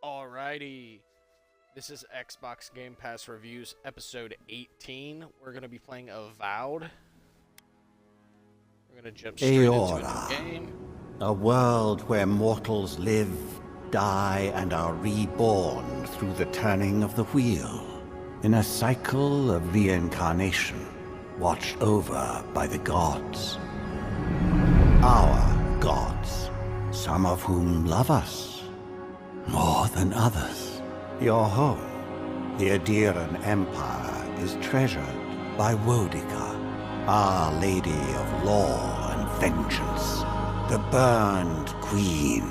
Alrighty, this is Xbox GamePass Reviews, episode 18. We're going to be playing Avowed. We're going to jump straight into a new game. A world where mortals live, die, and are reborn through the turning of the wheel, in a cycle of reincarnation, watched over by the gods. Our gods, some of whom love us more than others. Your home, the Adiran Empire, is treasured by Wodica, Our Lady of Law and Vengeance, the Burned Queen.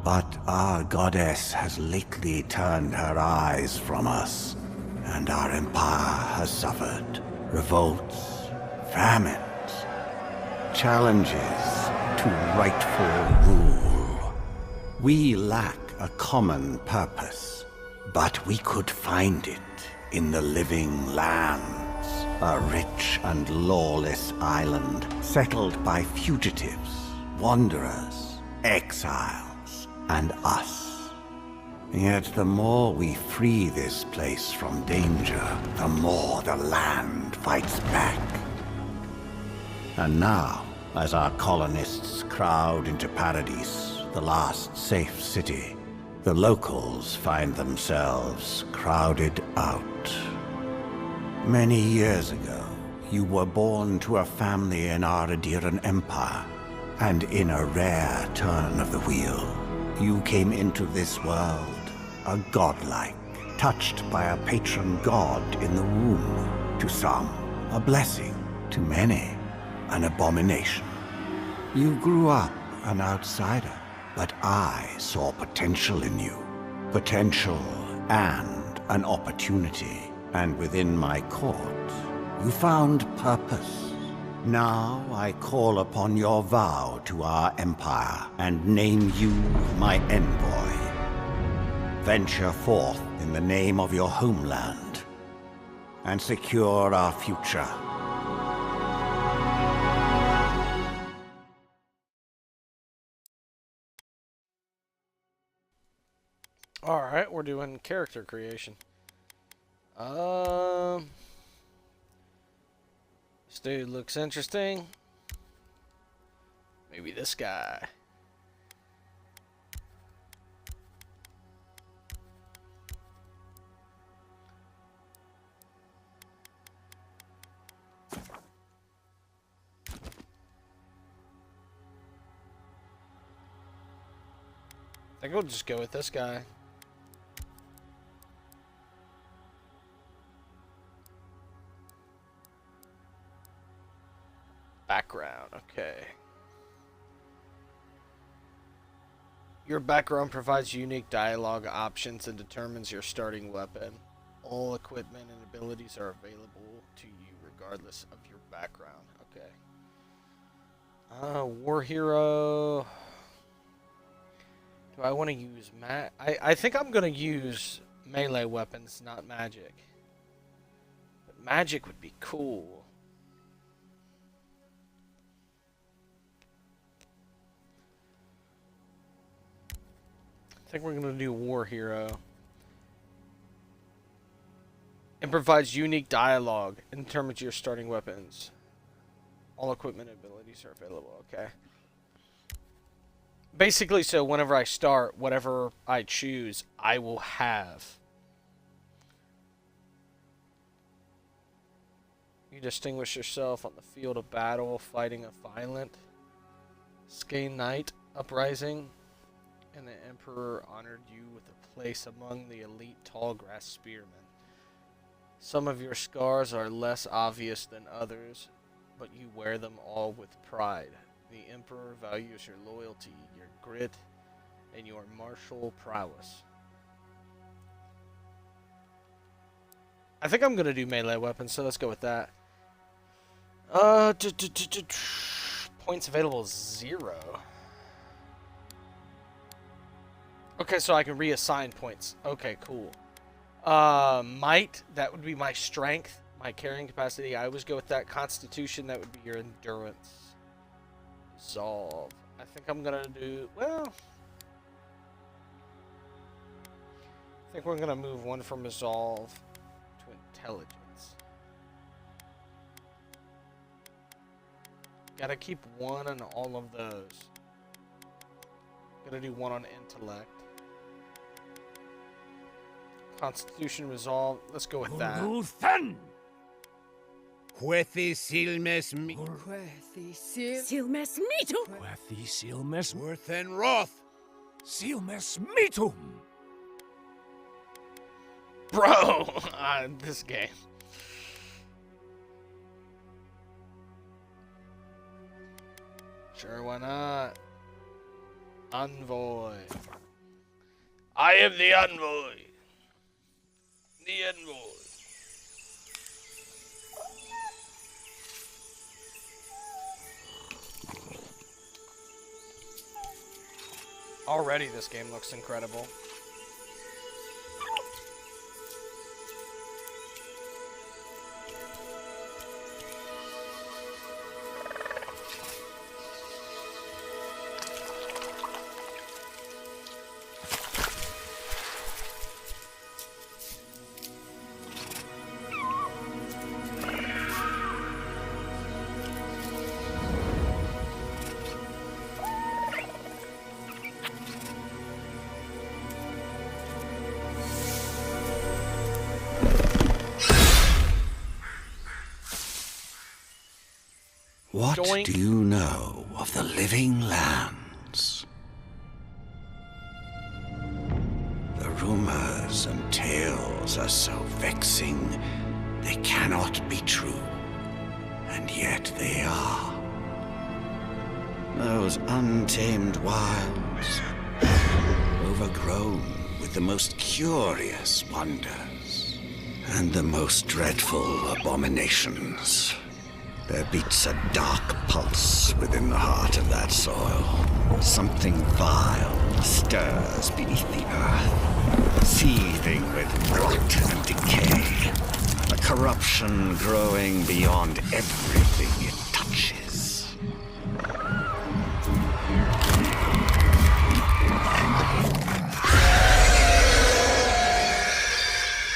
But our goddess has lately turned her eyes from us, and our empire has suffered revolts, famines, challenges to rightful rule. We lack a common purpose, but we could find it in the living lands, a rich and lawless island settled by fugitives, wanderers, exiles, and us. Yet the more we free this place from danger, the more the land fights back. And now, as our colonists crowd into Paradise, the last safe city, the locals find themselves crowded out. Many years ago, you were born to a family in our Adiran Empire, and in a rare turn of the wheel, you came into this world, a godlike, touched by a patron god in the womb. To some, a blessing; to many, an abomination. You grew up an outsider, but I saw potential in you. Potential and an opportunity. And within my court, you found purpose. Now I call upon your vow to our empire and name you my envoy. Venture forth in the name of your homeland and secure our future. Alright, we're doing character creation. This dude looks interesting. Maybe this guy. I think we'll just go with this guy. Background, okay. Your background provides unique dialogue options and determines your starting weapon. All equipment and abilities are available to you regardless of your background. Okay. War hero. Do I want to use I think I'm going to use melee weapons, not magic. But magic would be cool. I think we're going to do War Hero. It provides unique dialogue and determines your starting weapons. All equipment and abilities are available. Okay. Basically, so whenever I start, whatever I choose, I will have. You distinguish yourself on the field of battle, fighting a violent Skane Knight uprising. And the Emperor honored you with a place among the elite tallgrass spearmen. Some of your scars are less obvious than others, but you wear them all with pride. The Emperor values your loyalty, your grit, and your martial prowess. I think I'm going to do melee weapons, so let's go with that. Points available 0. Okay, so I can reassign points. Okay, cool. Might, that would be my strength. My carrying capacity, I always go with that. Constitution, that would be your endurance. Resolve. I think I'm gonna do, well, I think we're gonna move one from resolve to intelligence. Gotta keep one on all of those. Gotta do one on intellect. Constitution resolve. Let's go with that. Juethi silmes mi... Silmes mitum. Quethi silmes Worthen Roth. silmes mitum. Bro! This game. Sure, why not? Envoy. I am the envoy. The envoy. Already this game looks incredible. What Doink. do you know of the living lands? The rumors and tales are so vexing, they cannot be true. And yet they are. Those untamed wilds, overgrown with the most curious wonders and the most dreadful abominations. There beats a dark pulse within the heart of that soil. Something vile stirs beneath the earth, seething with rot and decay. A corruption growing beyond everything it touches.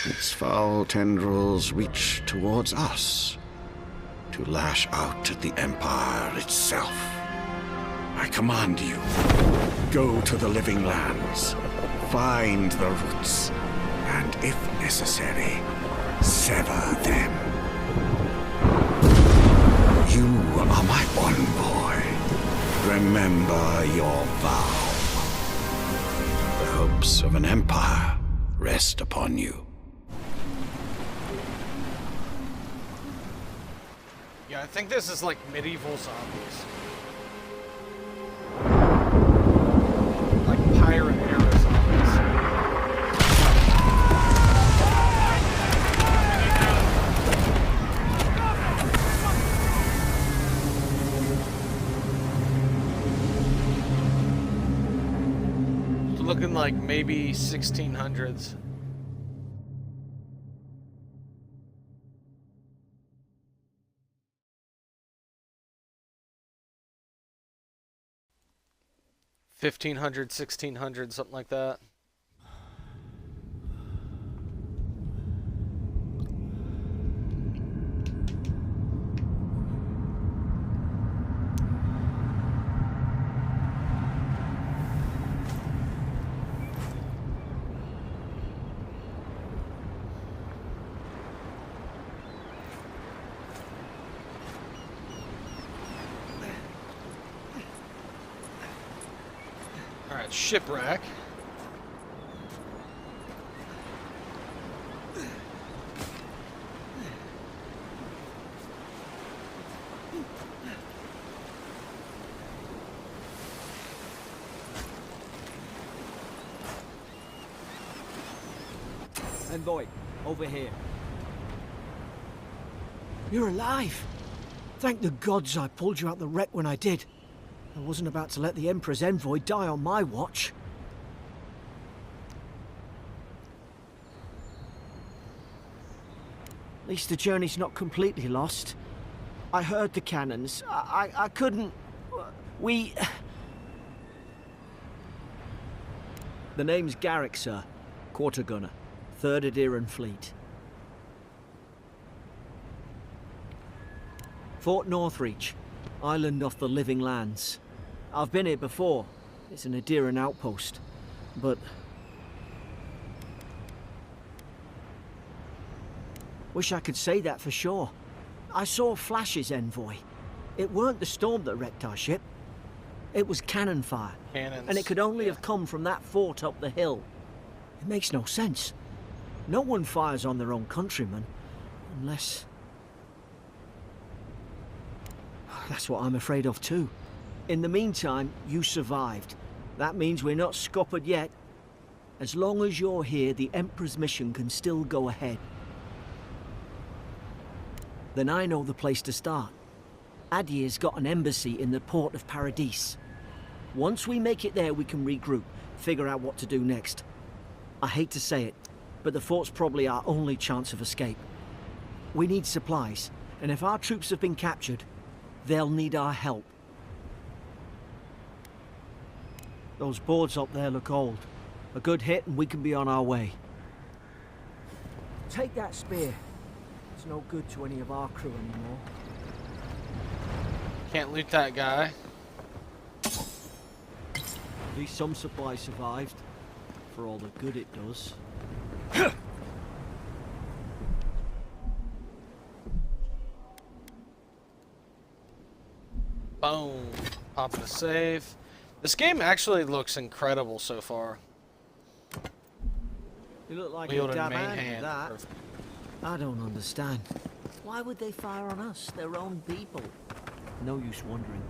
Its foul tendrils reach towards us, to lash out at the Empire itself. I command you, go to the living lands, find the roots, and if necessary, sever them. You are my envoy. Remember your vow. The hopes of an empire rest upon you. Yeah, I think this is like medieval zombies. Like pirate era zombies. It's looking like maybe 1600s. 1500, 1600, something like that. Alright, shipwreck. Envoy, over here. You're alive! Thank the gods I pulled you out the wreck when I did. I wasn't about to let the Emperor's envoy die on my watch. At least the journey's not completely lost. I heard the cannons. I couldn't... We... The name's Garrick, sir. Quarter gunner, 3rd Adheran Fleet. Fort Northreach, island off the Living Lands. I've been here before. It's an Adheran outpost, but... Wish I could say that for sure. I saw flashes, Envoy. It weren't the storm that wrecked our ship. It was cannon fire. Cannons. And it could only have come from that fort up the hill. It makes no sense. No one fires on their own countrymen, unless... That's what I'm afraid of too. In the meantime, you survived. That means we're not scuppered yet. As long as you're here, the Emperor's mission can still go ahead. Then I know the place to start. Adir's got an embassy in the port of Paradis. Once we make it there, we can regroup, figure out what to do next. I hate to say it, but the fort's probably our only chance of escape. We need supplies, and if our troops have been captured, they'll need our help. Those boards up there look old. A good hit and we can be on our way. Take that spear. It's no good to any of our crew anymore. Can't loot that guy. At least some supplies survived, for all the good it does. Boom. Popping a save. This game actually looks incredible so far. You look like Wielding a dab main hand hand. at that. Perfect. I don't understand. Why would they fire on us, their own people? No use wondering.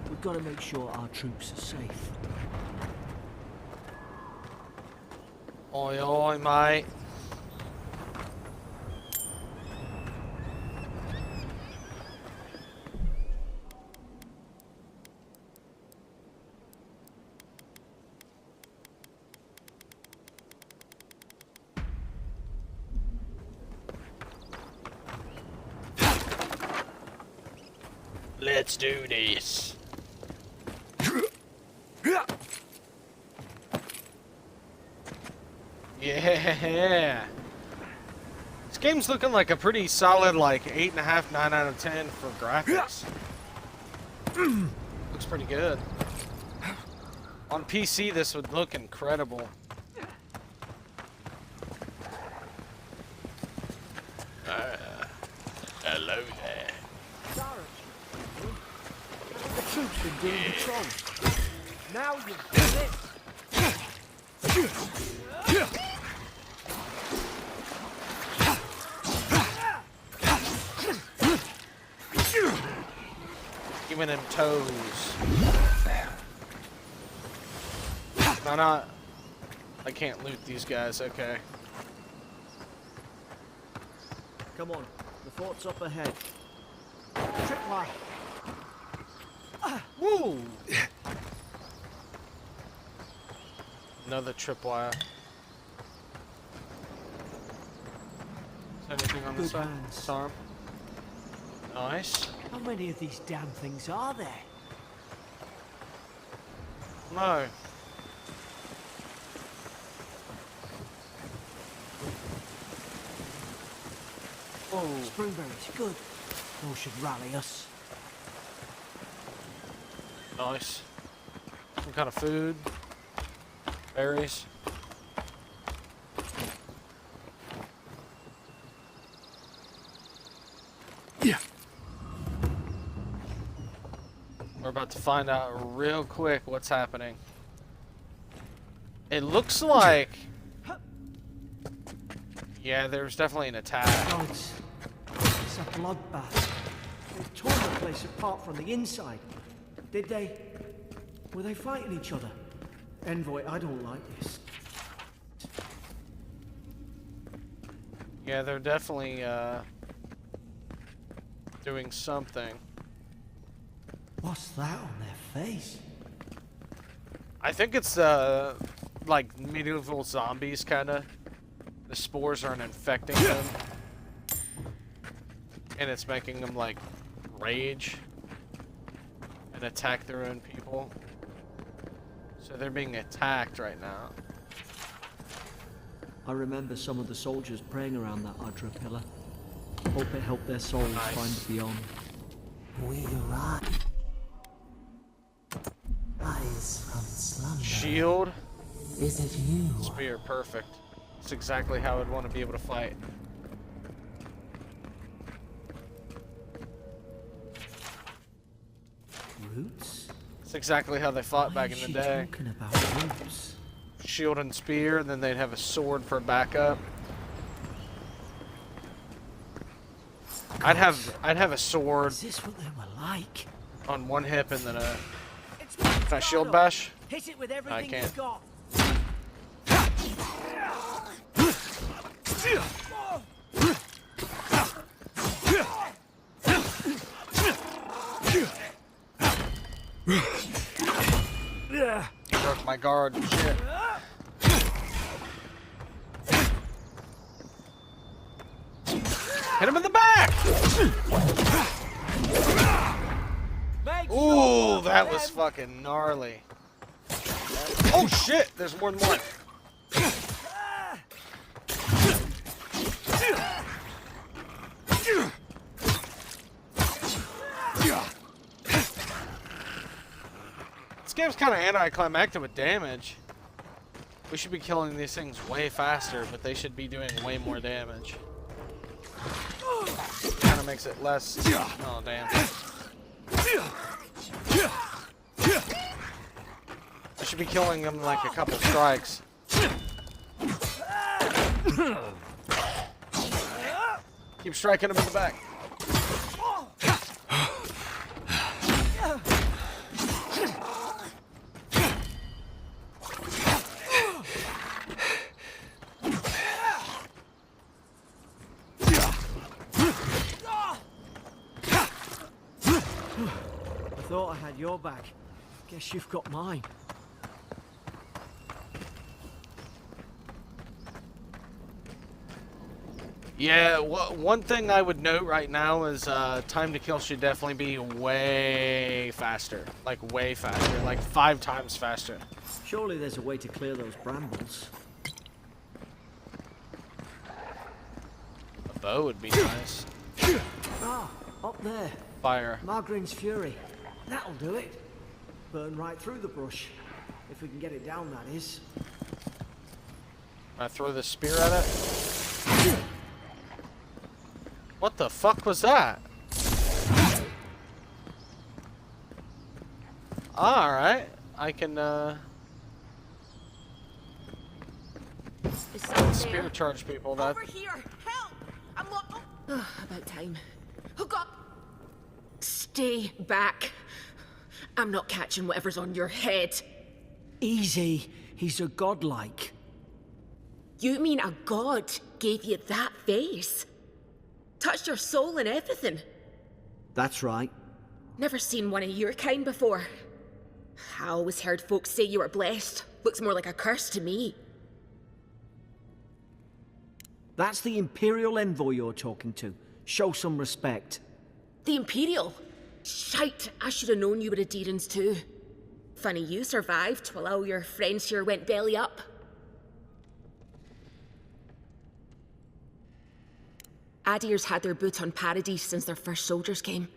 We've got to make sure our troops are safe. Oi, oi, mate. Let's do this. Yeah. This game's looking like a pretty solid, like 8.5, 9 out of 10 for graphics. Looks pretty good. On PC, this would look incredible. Hello there. The troops been doing patrol. Now you've done it. Giving him toes. No, not. I can't loot these guys. Okay. Come on, the fort's up ahead. Tripwire. Woo! Another tripwire. Is there anything on this Good side? hands. Disarm. Nice. How many of these damn things are there? No. Oh, Springberries, good. Those should rally us. nice. Some kind of food. Berries. Yeah. We're about to find out real quick what's happening. It looks like... Yeah, there's definitely an attack. Gods, it's a bloodbath. They've torn the place apart from the inside. Did they? Were they fighting each other? Envoy, I don't like this. Yeah, they're definitely doing something. What's that on their face? I think it's like medieval zombies kinda. The spores aren't infecting them. And it's making them like rage and attack their own people. So they're being attacked right now. I remember some of the soldiers praying around that Udra pillar. Hope it helped their souls find the beyond. We rise from slumber. Shield. Is it you? Spear, perfect. It's exactly how I'd want to be able to fight. Roots? It's exactly how they fought back in the day. Talking about roots? Shield and spear, and then they'd have a sword for backup. I'd have a sword Is this what they were like? on one hip and then a. Can I shield bash? Hit it with I everything can't. you've got. He broke my guard. Shit. Hit him in the back! Ooh, that was fucking gnarly. Oh shit! There's more than one. This game's kind of anticlimactic with damage. We should be killing these things way faster, but they should be doing way more damage. Kind of makes it less. Oh damn! I should be killing them like a couple strikes. Keep striking them in the back. I thought I had your back. Guess you've got mine. Yeah, one thing I would note right now is time to kill should definitely be way faster. Like way faster, like 5 times faster. Surely there's a way to clear those brambles. A bow would be nice. Ah, up there. Fire. Margarine's Fury. That'll do it. Burn right through the brush. If we can get it down, that is. I throw the spear at it. What the fuck was that? Alright. I can, spear charge people. That. Over here! Help! I'm about time. Oh God! Stay back. I'm not catching whatever's on your head. Easy. He's a godlike. You mean a god gave you that face? Touched your soul and everything? That's right. Never seen one of your kind before. I always heard folks say you were blessed. Looks more like a curse to me. That's the Imperial Envoy you're talking to. Show some respect. The Imperial? Shite, I should have known you were a Deerans too. Funny you survived while all your friends here went belly up. Adir's had their boot on Paradise since their first soldiers came.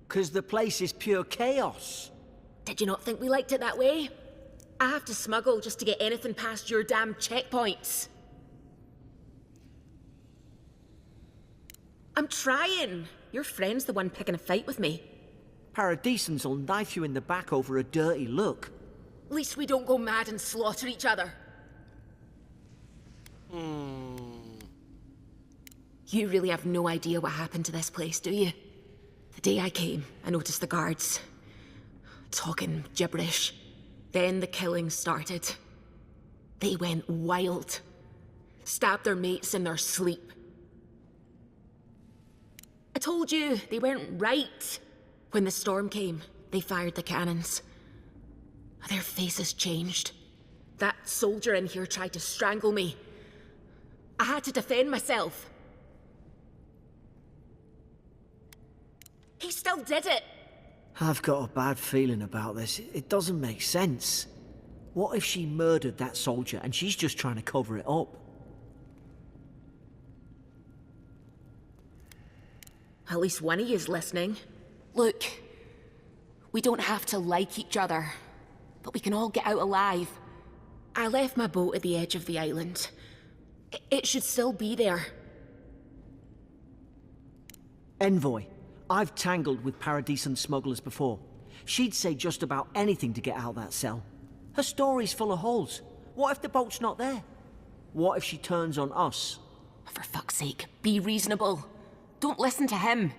'Cause the place is pure chaos. Did you not think we liked it that way? I have to smuggle just to get anything past your damn checkpoints. I'm trying. Your friend's the one picking a fight with me. Paradisans will knife you in the back over a dirty look. At least we don't go mad and slaughter each other. You really have no idea what happened to this place, do you? The day I came, I noticed the guards talking gibberish. Then the killing started. They went wild. Stabbed their mates in their sleep. I told you, they weren't right. When the storm came, they fired the cannons. Their faces changed. That soldier in here tried to strangle me. I had to defend myself. He still did it. I've got a bad feeling about this. It doesn't make sense. What if she murdered that soldier and she's just trying to cover it up? At least one of you's listening. Look, we don't have to like each other, but we can all get out alive. I left my boat at the edge of the island. It should still be there. Envoy, I've tangled with Paradisian smugglers before. She'd say just about anything to get out of that cell. Her story's full of holes. What if the boat's not there? What if she turns on us? For fuck's sake, be reasonable. Don't listen to him.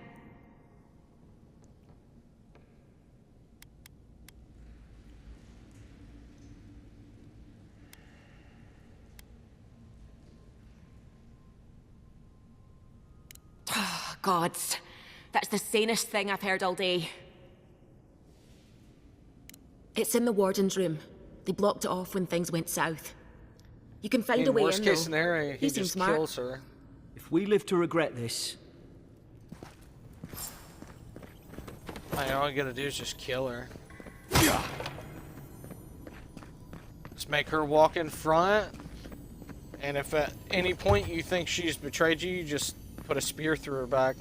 Oh, gods. That's the sanest thing I've heard all day. It's in the warden's room. They blocked it off when things went south. You can find a way in, worst case scenario, he seems just smart. kills her. If we live to regret this... All you gotta do is just kill her. Just make her walk in front, and if at any point you think she's betrayed you, you just put a spear through her back.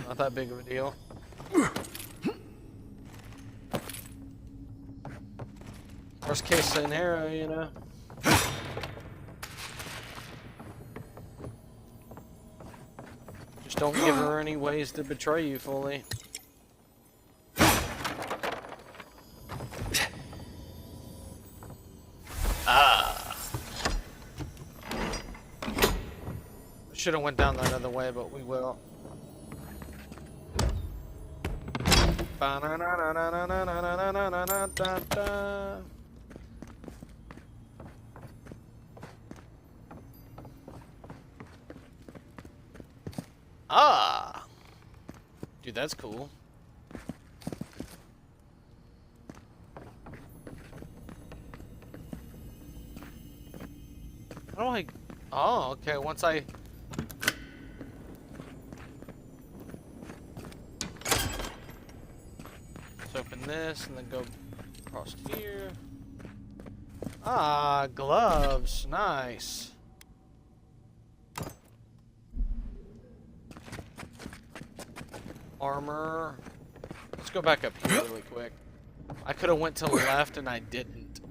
Not that big of a deal. Worst case scenario, you know. Just don't give her any ways to betray you fully. Should have went down that other way, but we will. Ah! Dude, that's cool. How do I... Oh, okay, once I... Let's open this and then go across here. Ah, gloves. Nice. Armor. Let's go back up here really quick. I could have went to the left and I didn't.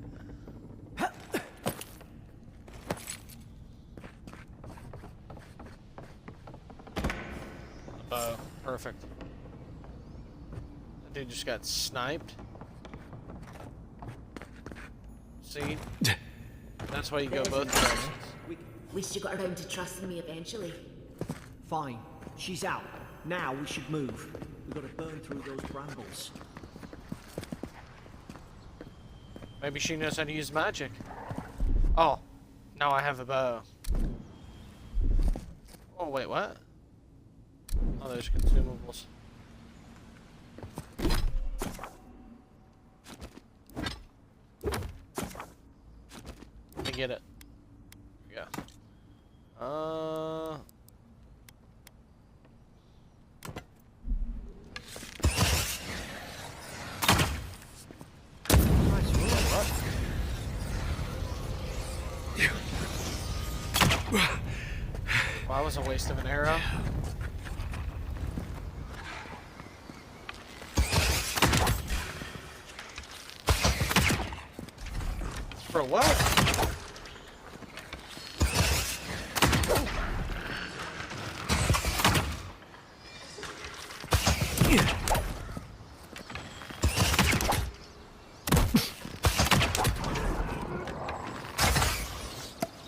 Oh, perfect. That dude just got sniped. See? That's why you go both directions. At least you got around to trusting me eventually. Fine. She's out. Now we should move. We've got to burn through those brambles. Maybe she knows how to use magic. Oh, now I have a bow. Oh, wait, what? Oh, there's consumables. Let me get it. Here we go. Well, that was a waste of an arrow. For what?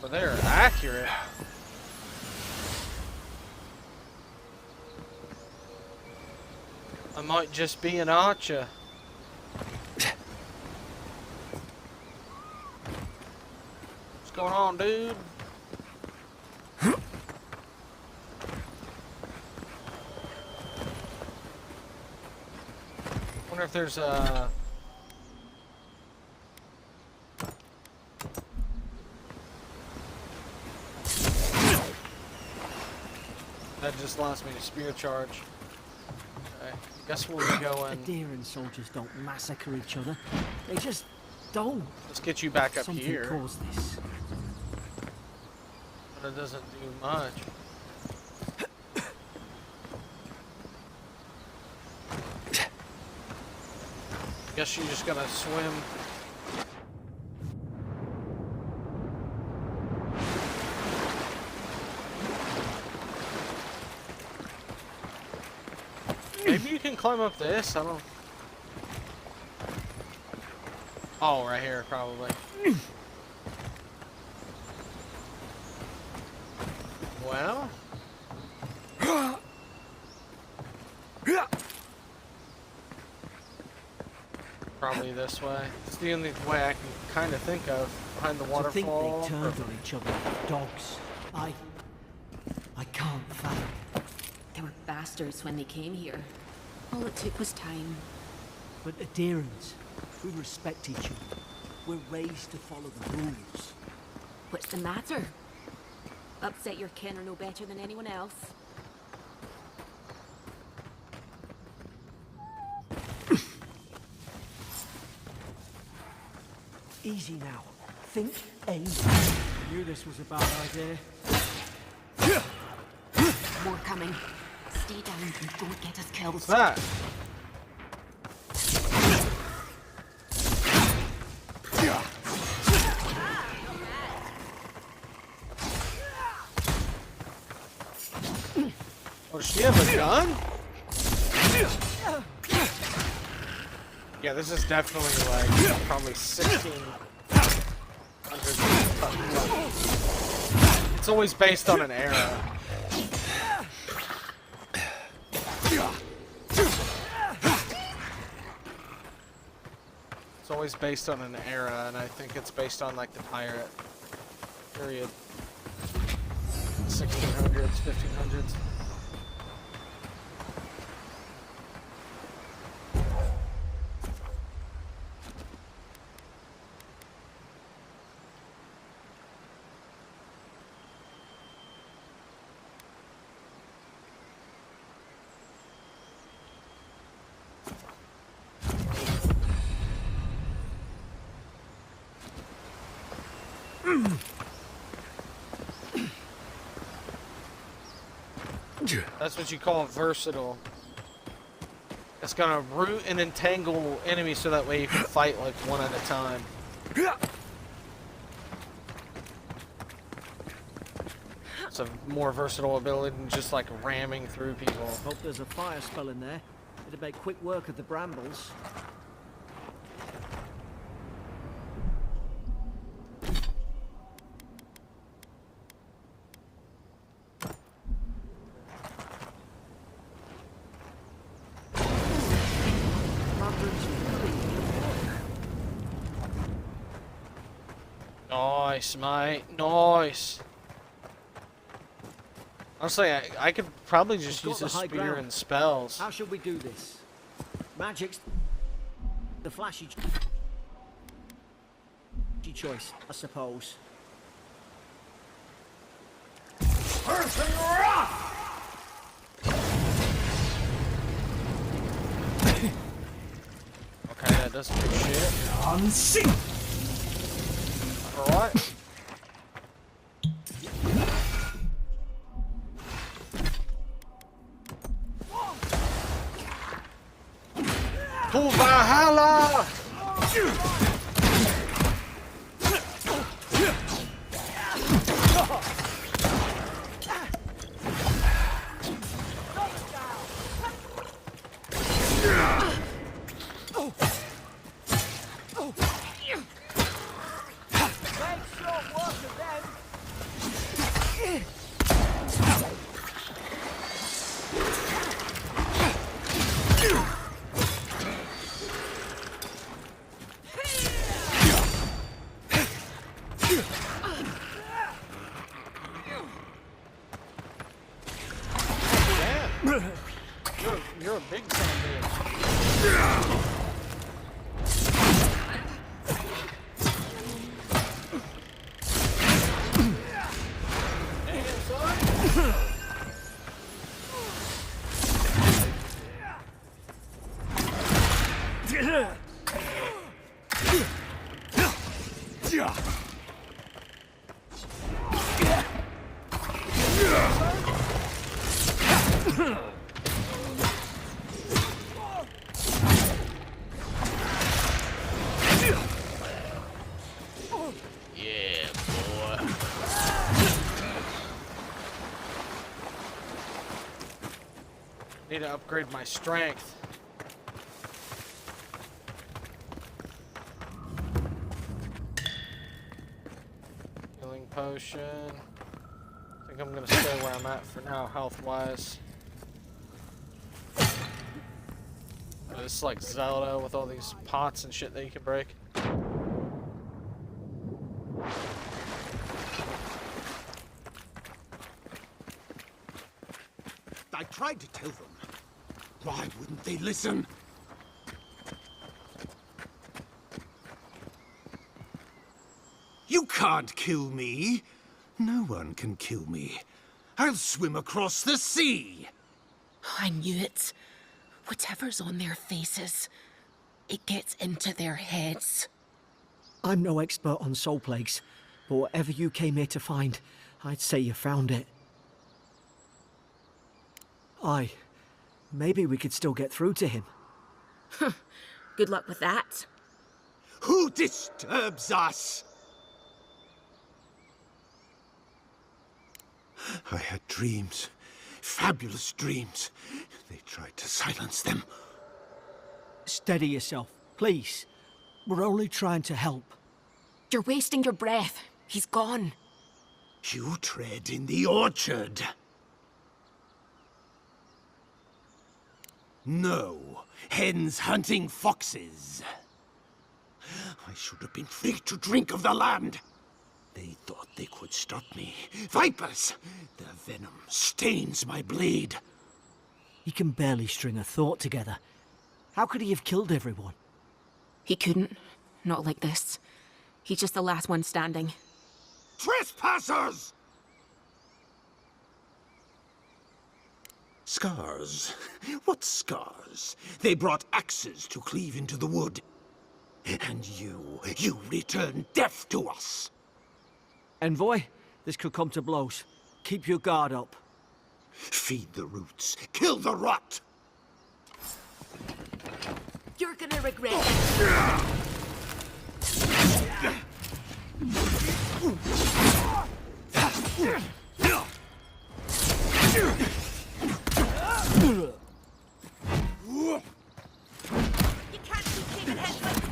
Well, they're accurate. I might just be an archer. What's going on, dude? Wonder if there's a... That just lost me to spear charge. Okay. Guess we'll be going... Adherent soldiers don't massacre each other. They just don't. Let's get you back up Something here. caused this. But it doesn't do much. Guess you're just gonna swim. Maybe you can climb up this. I don't. Oh, right here, probably. Well. Probably this way. It's the only way I can kind of think of. Behind the To think waterfall. they turned on each other like dogs. I can't fathom. They were bastards when they came here. All it took was time. But adherents, we respect each other. We're raised to follow the rules. What's the matter? Upset your kin are no better than anyone else. Easy now. Think, aim. I knew this was a bad idea. More coming. Stay down and don't get us killed. What's that? Oh, does she have a gun? Yeah, this is definitely like probably 1600. It's always based on an era. It's always based on an era, and I think it's based on like the pirate period. 1600s, 1500s. That's what you call versatile. It's gonna root and entangle enemies so that way you can fight like one at a time. It's a more versatile ability than just like ramming through people. Hope there's a fire spell in there. It'd make quick work of the brambles. Nice, mate. Nice. Honestly, I could probably just use a spear and spells. How should we do this? Magic's the flashy choice, I suppose. Okay, that does good shit. Unseen. Alright. To Valhalla! You're a big son of a bitch. Yeah, boy. Need to upgrade my strength. Healing potion. I think I'm gonna stay where I'm at for now, health-wise. It's like Zelda with all these pots and shit that you can break. I tried to tell them. Why wouldn't they listen? You can't kill me. No one can kill me. I'll swim across the sea. I knew it. Whatever's on their faces, it gets into their heads. I'm no expert on soul plagues, but whatever you came here to find, I'd say you found it. Aye. Maybe we could still get through to him. Good luck with that. Who disturbs us? I had dreams. Fabulous dreams. They tried to silence them. Steady yourself, please. We're only trying to help. You're wasting your breath. He's gone. You tread in the orchard. No, hens hunting foxes. I should have been free to drink of the land. They thought they could stop me. Vipers! Their venom stains my blade. He can barely string a thought together. How could he have killed everyone? He couldn't. Not like this. He's just the last one standing. Trespassers! Scars? What scars? They brought axes to cleave into the wood. And you return death to us. Envoy, this could come to blows. Keep your guard up. Feed the roots. Kill the rot! You're gonna regret it. You can't keep taking hits like...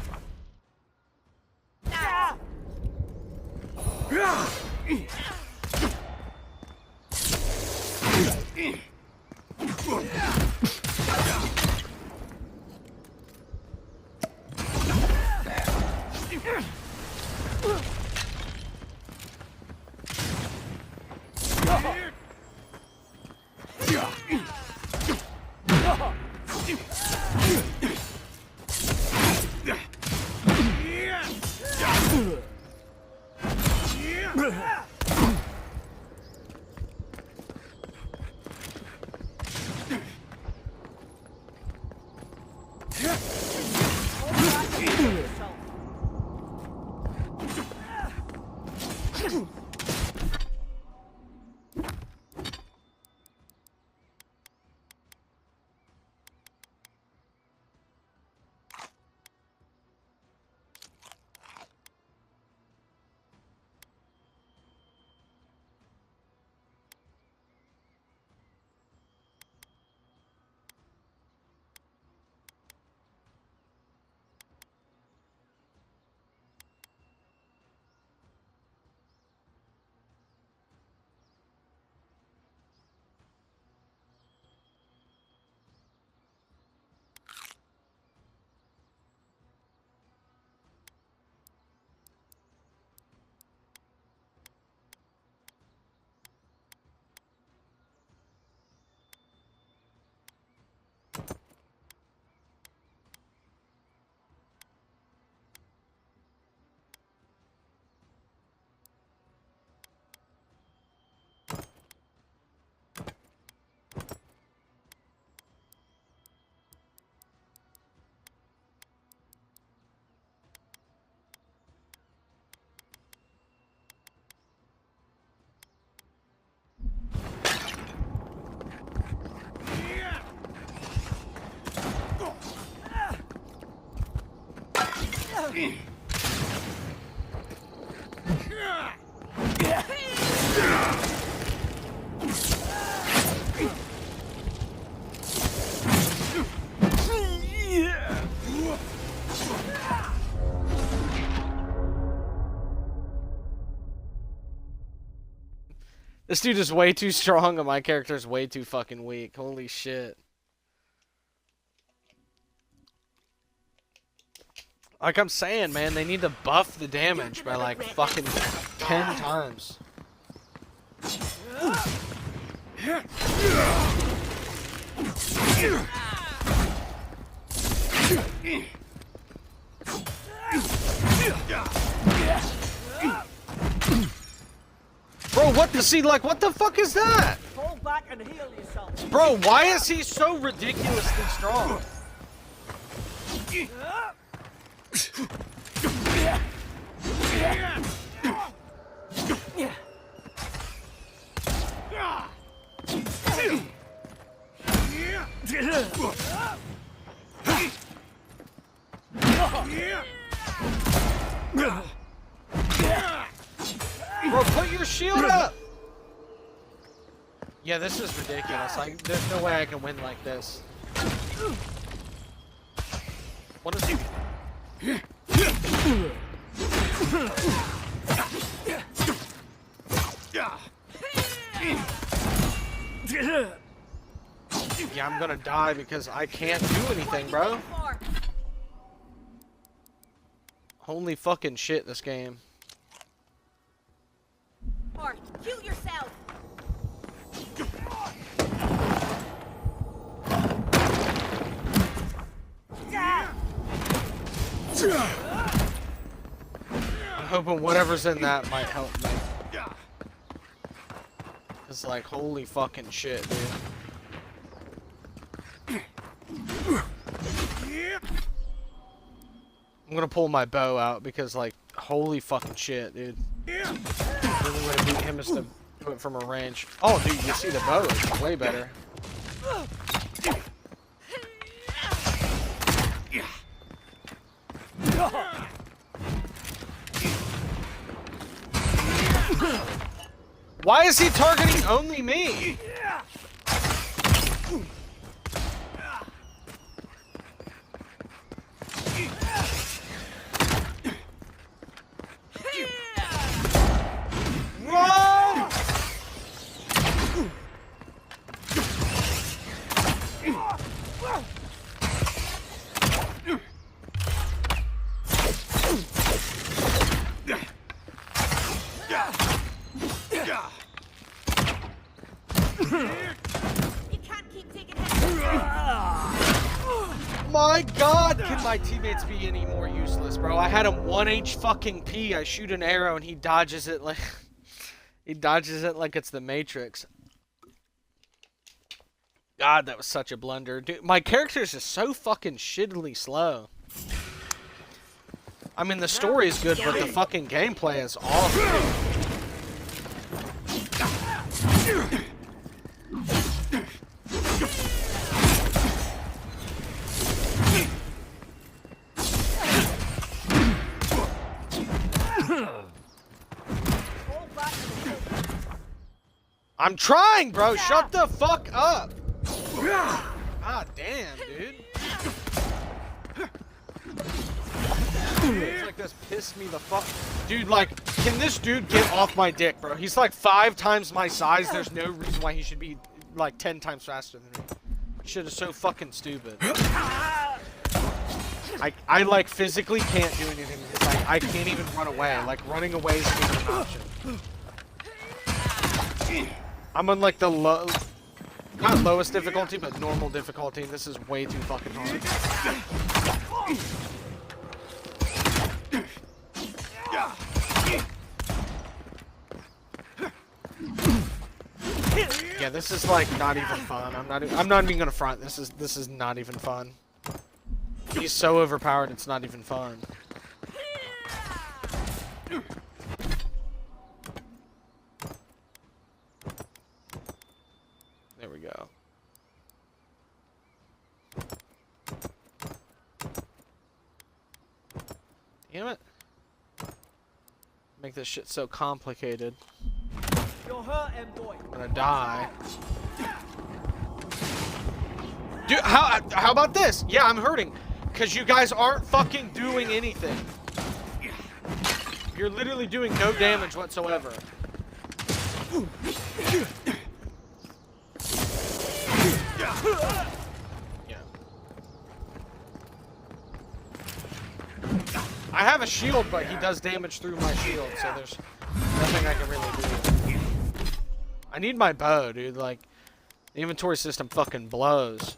This dude is way too strong and my character's way too fucking weak. Holy shit. Like I'm saying, man, they need to buff the damage by like fucking 10 times. Bro, what the see? Like, what the fuck is that? Fall back and heal yourself. Bro, why is he so ridiculously strong? Bro, put your shield up! Yeah, this is ridiculous. Like, there's no way I can win like this. What is he? Yeah, I'm gonna die because I can't do anything, bro. Holy fucking shit, this game. Or kill yourself. I'm hoping whatever's in that might help me. It's like, holy fucking shit, dude. I'm gonna pull my bow out because, like, holy fucking shit, dude. The only way to beat him is to do it from a range. Oh, dude, you see the bow is way better. Why is he targeting only me? Whoa! You can't keep taking hits. My god, can my teammates be any more useless, bro? I had him 1 fucking P. I shoot an arrow and he dodges it like he dodges it like it's the Matrix. God, that was such a blunder. Dude, my character is just so fucking shittily slow. I mean, the story is good, but the fucking gameplay is awful. I'm trying, bro. Shut the fuck up. God damn, dude. It's like this pissed me the fuck. Dude, like, can this dude get off my dick, bro? He's like 5 times my size. There's no reason why he should be like 10 times faster than me. Shit is so fucking stupid. I like physically can't do anything. It's like I can't even run away. Like running away is even an option. I'm on like the low, not lowest difficulty, but normal difficulty. This is way too fucking hard. Yeah, this is like not even fun. I'm not even gonna front. This is not even fun. He's so overpowered. It's not even fun. There we go. Damn it. Make this shit so complicated. You're hurt, Envoy. I'm gonna die. Dude, how about this? Yeah, I'm hurting. Because you guys aren't fucking doing anything. You're literally doing no damage whatsoever. Yeah. I have a shield, but he does damage through my shield, so there's nothing I can really do. I need my bow, dude. Like, the inventory system fucking blows.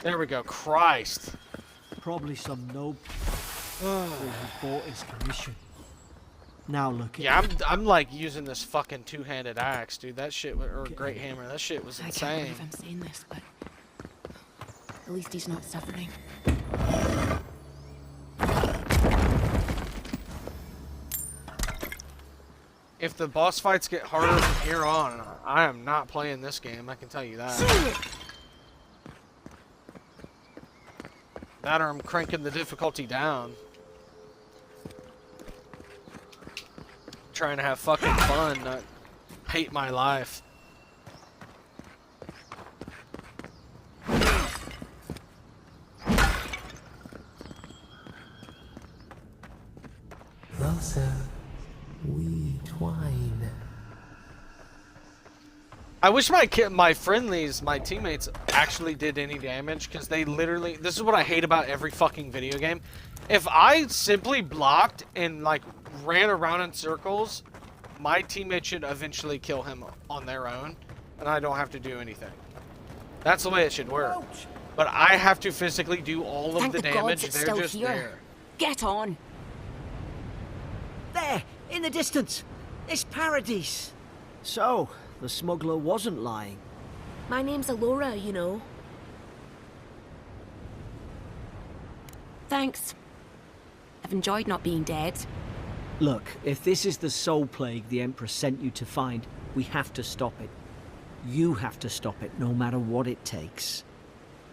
There we go. Christ. Probably some noble who bought his commission. Now look at Yeah, I'm like using this fucking two-handed axe, dude. That shit, or great hammer. That shit was I can't insane. believe I'm saying this, but at least he's not suffering. If the boss fights get harder from here on, I am not playing this game. I can tell you that. That or I'm cranking the difficulty down. Trying to have fucking fun, not hate my life. Closer, we twine. I wish my friendlies, my teammates, actually did any damage, because they literally... This is what I hate about every fucking video game. If I simply blocked and, like, ran around in circles, my teammate should eventually kill him on their own, and I don't have to do anything. That's the way it should work. But I have to physically do all of Thank the the damage. gods it's They're still just here. there. Get on! there, in the distance. It's Paradise. So, the smuggler wasn't lying. My name's Alora, you know. Thanks. I've enjoyed not being dead. Look, if this is the soul plague the Emperor sent you to find, we have to stop it. You have to stop it, no matter what it takes.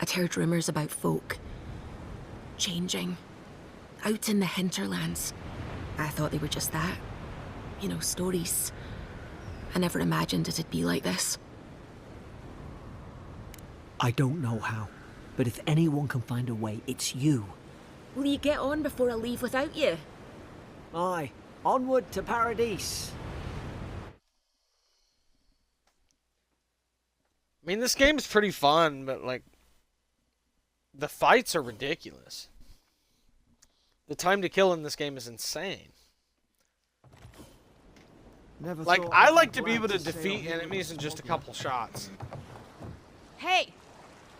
I'd heard rumors about folk changing out in the hinterlands. I thought they were just that. You know, stories. I never imagined it'd be like this. I don't know how, but if anyone can find a way, it's you. Will you get on before I leave without you? Aye, onward to Paradise. I mean, this game is pretty fun, but, like, the fights are ridiculous. The time to kill in this game is insane. Never Like, thought I I'd like to be glad able to sail defeat here enemies in with just a smuggler. couple shots. Hey!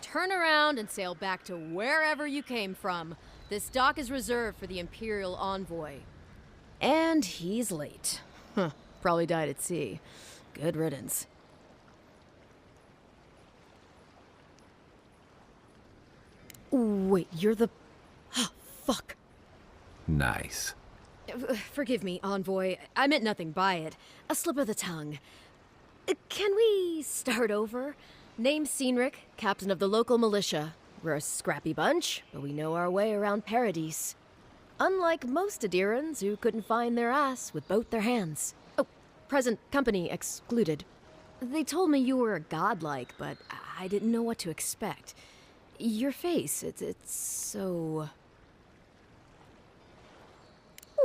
Turn around and sail back to wherever you came from. This dock is reserved for the Imperial Envoy. And he's late. Huh, probably died at sea. Good riddance. Wait, you're the... Oh, fuck. Nice. Forgive me, Envoy. I meant nothing by it. A slip of the tongue. Can we start over? Name's Cynric, captain of the local militia. We're a scrappy bunch, but we know our way around Paradise. Unlike most Adirans who couldn't find their ass with both their hands. Oh, present company excluded. They told me you were godlike, but I didn't know what to expect. Your face, it's so...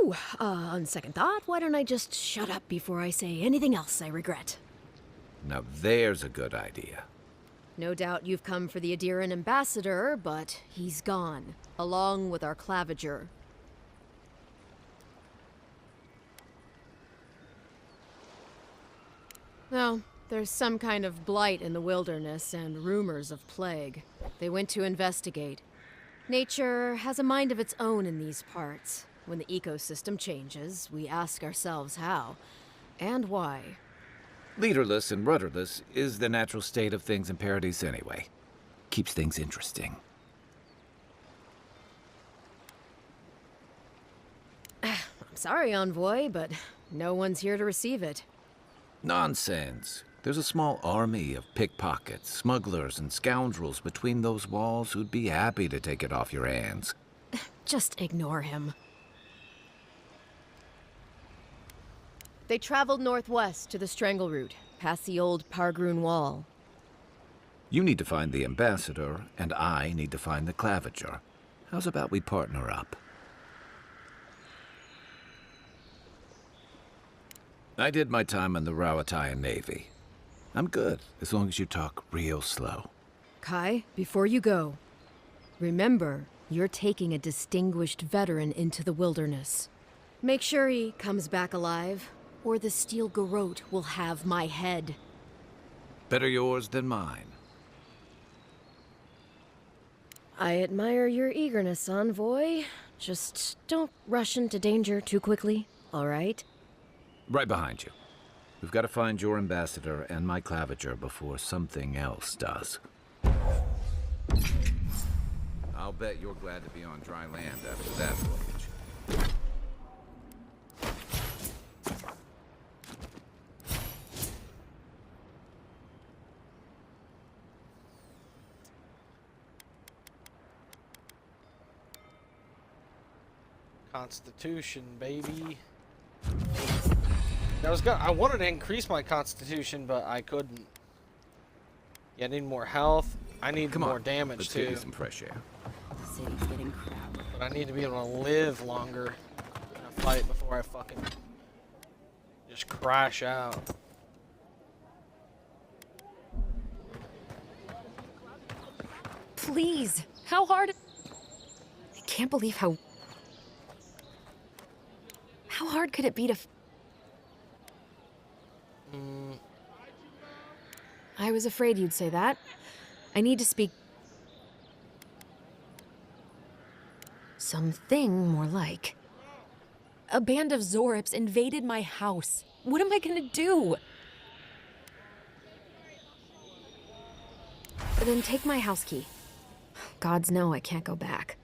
Ooh, on second thought, why don't I just shut up before I say anything else I regret? Now there's a good idea. No doubt you've come for the Adiran ambassador, but he's gone, along with our claviger. No, there's some kind of blight in the wilderness and rumors of plague. They went to investigate. Nature has a mind of its own in these parts. When the ecosystem changes, we ask ourselves how and why. Leaderless and rudderless is the natural state of things in Paradise anyway. Keeps things interesting. I'm sorry, Envoy, but no one's here to receive it. Nonsense. There's a small army of pickpockets, smugglers, and scoundrels between those walls who'd be happy to take it off your hands. Just ignore him. They traveled northwest to the Strangle Route, past the old Pargroon Wall. You need to find the ambassador, and I need to find the claviger. How's about we partner up? I did my time in the Rawatayan Navy. I'm good, as long as you talk real slow. Kai, before you go, remember, you're taking a distinguished veteran into the wilderness. Make sure he comes back alive, or the Steel Garrote will have my head. Better yours than mine. I admire your eagerness, Envoy. Just don't rush into danger too quickly, all right? Right behind you. We've got to find your ambassador and my claviger before something else does. I'll bet you're glad to be on dry land after that voyage. Constitution, baby. I wanted to increase my constitution, but I couldn't. Yeah, I need more health. I need more damage Let's too. get you some fresh air. The city's getting crowded. But I need to be able to live longer in a fight before I fucking just crash out. Please, how hard? I can't believe how hard could it be to? I was afraid you'd say that. I need to speak. Something more like. A band of Zorips invaded my house. What am I gonna do? Then take my house key. Gods know I can't go back.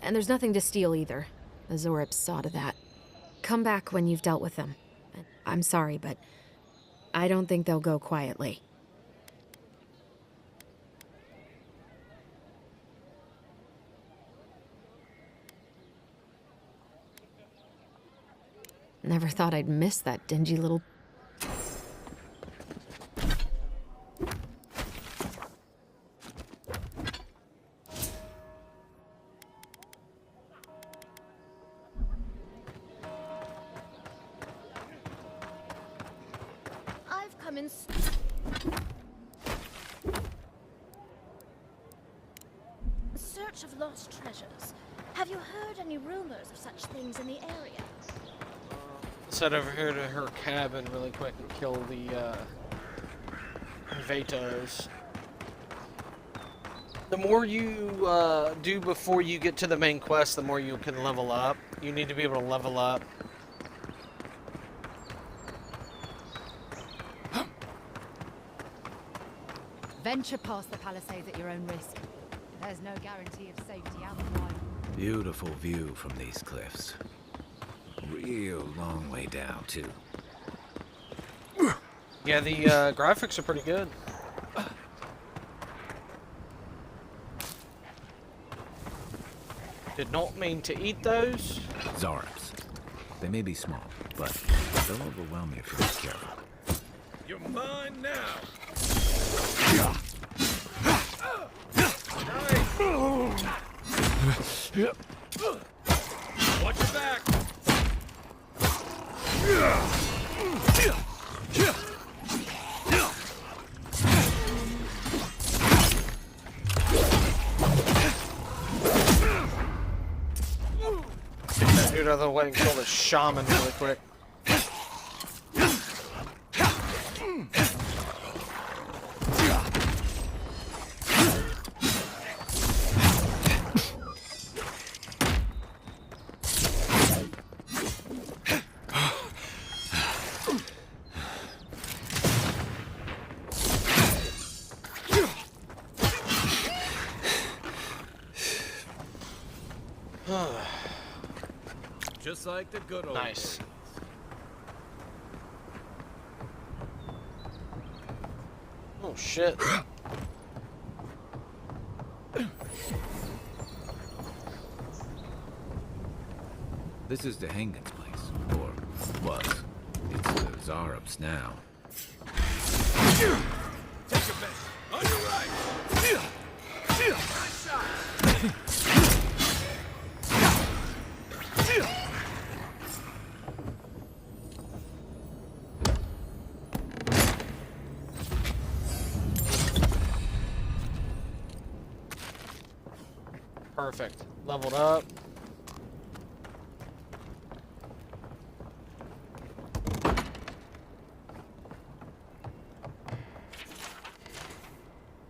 And there's nothing to steal either. The Zorips saw to that. Come back when you've dealt with them. I'm sorry, but I don't think they'll go quietly. Never thought I'd miss that dingy little... I've come in search of lost treasures. Have you heard any rumors of such things in the area? Let's head over here to her cabin really quick and kill the Vatos. The more you do before you get to the main quest, the more you can level up. You need to be able to level up. Venture past the palisades at your own risk. There's no guarantee of safety out in the wild. Beautiful view from these cliffs. Real long way down, too. Yeah, the graphics are pretty good. Did not mean to eat those. Zorips. They may be small, but they'll overwhelm you if you're not careful. You're mine now. Watch your back. Get that dude out of the way and kill the shaman really quick. Just like the good old Nice. days. Oh shit. This is the Hengen's place, or was. It's the Zarub's now. Take a bet. On your right. Nice shot. Perfect. Leveled up.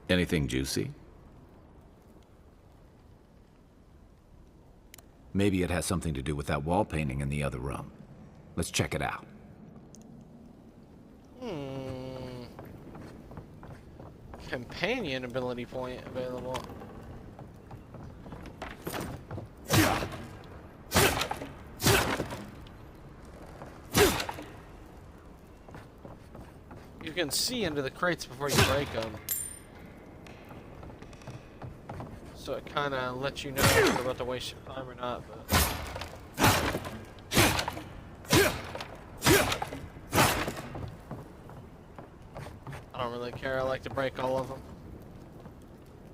Anything juicy? Maybe it has something to do with that wall painting in the other room. Let's check it out. Companion ability point available. You can see into the crates before you break them. So it kind of lets you know if you're about to waste your time or not, but... I don't really care, I like to break all of them.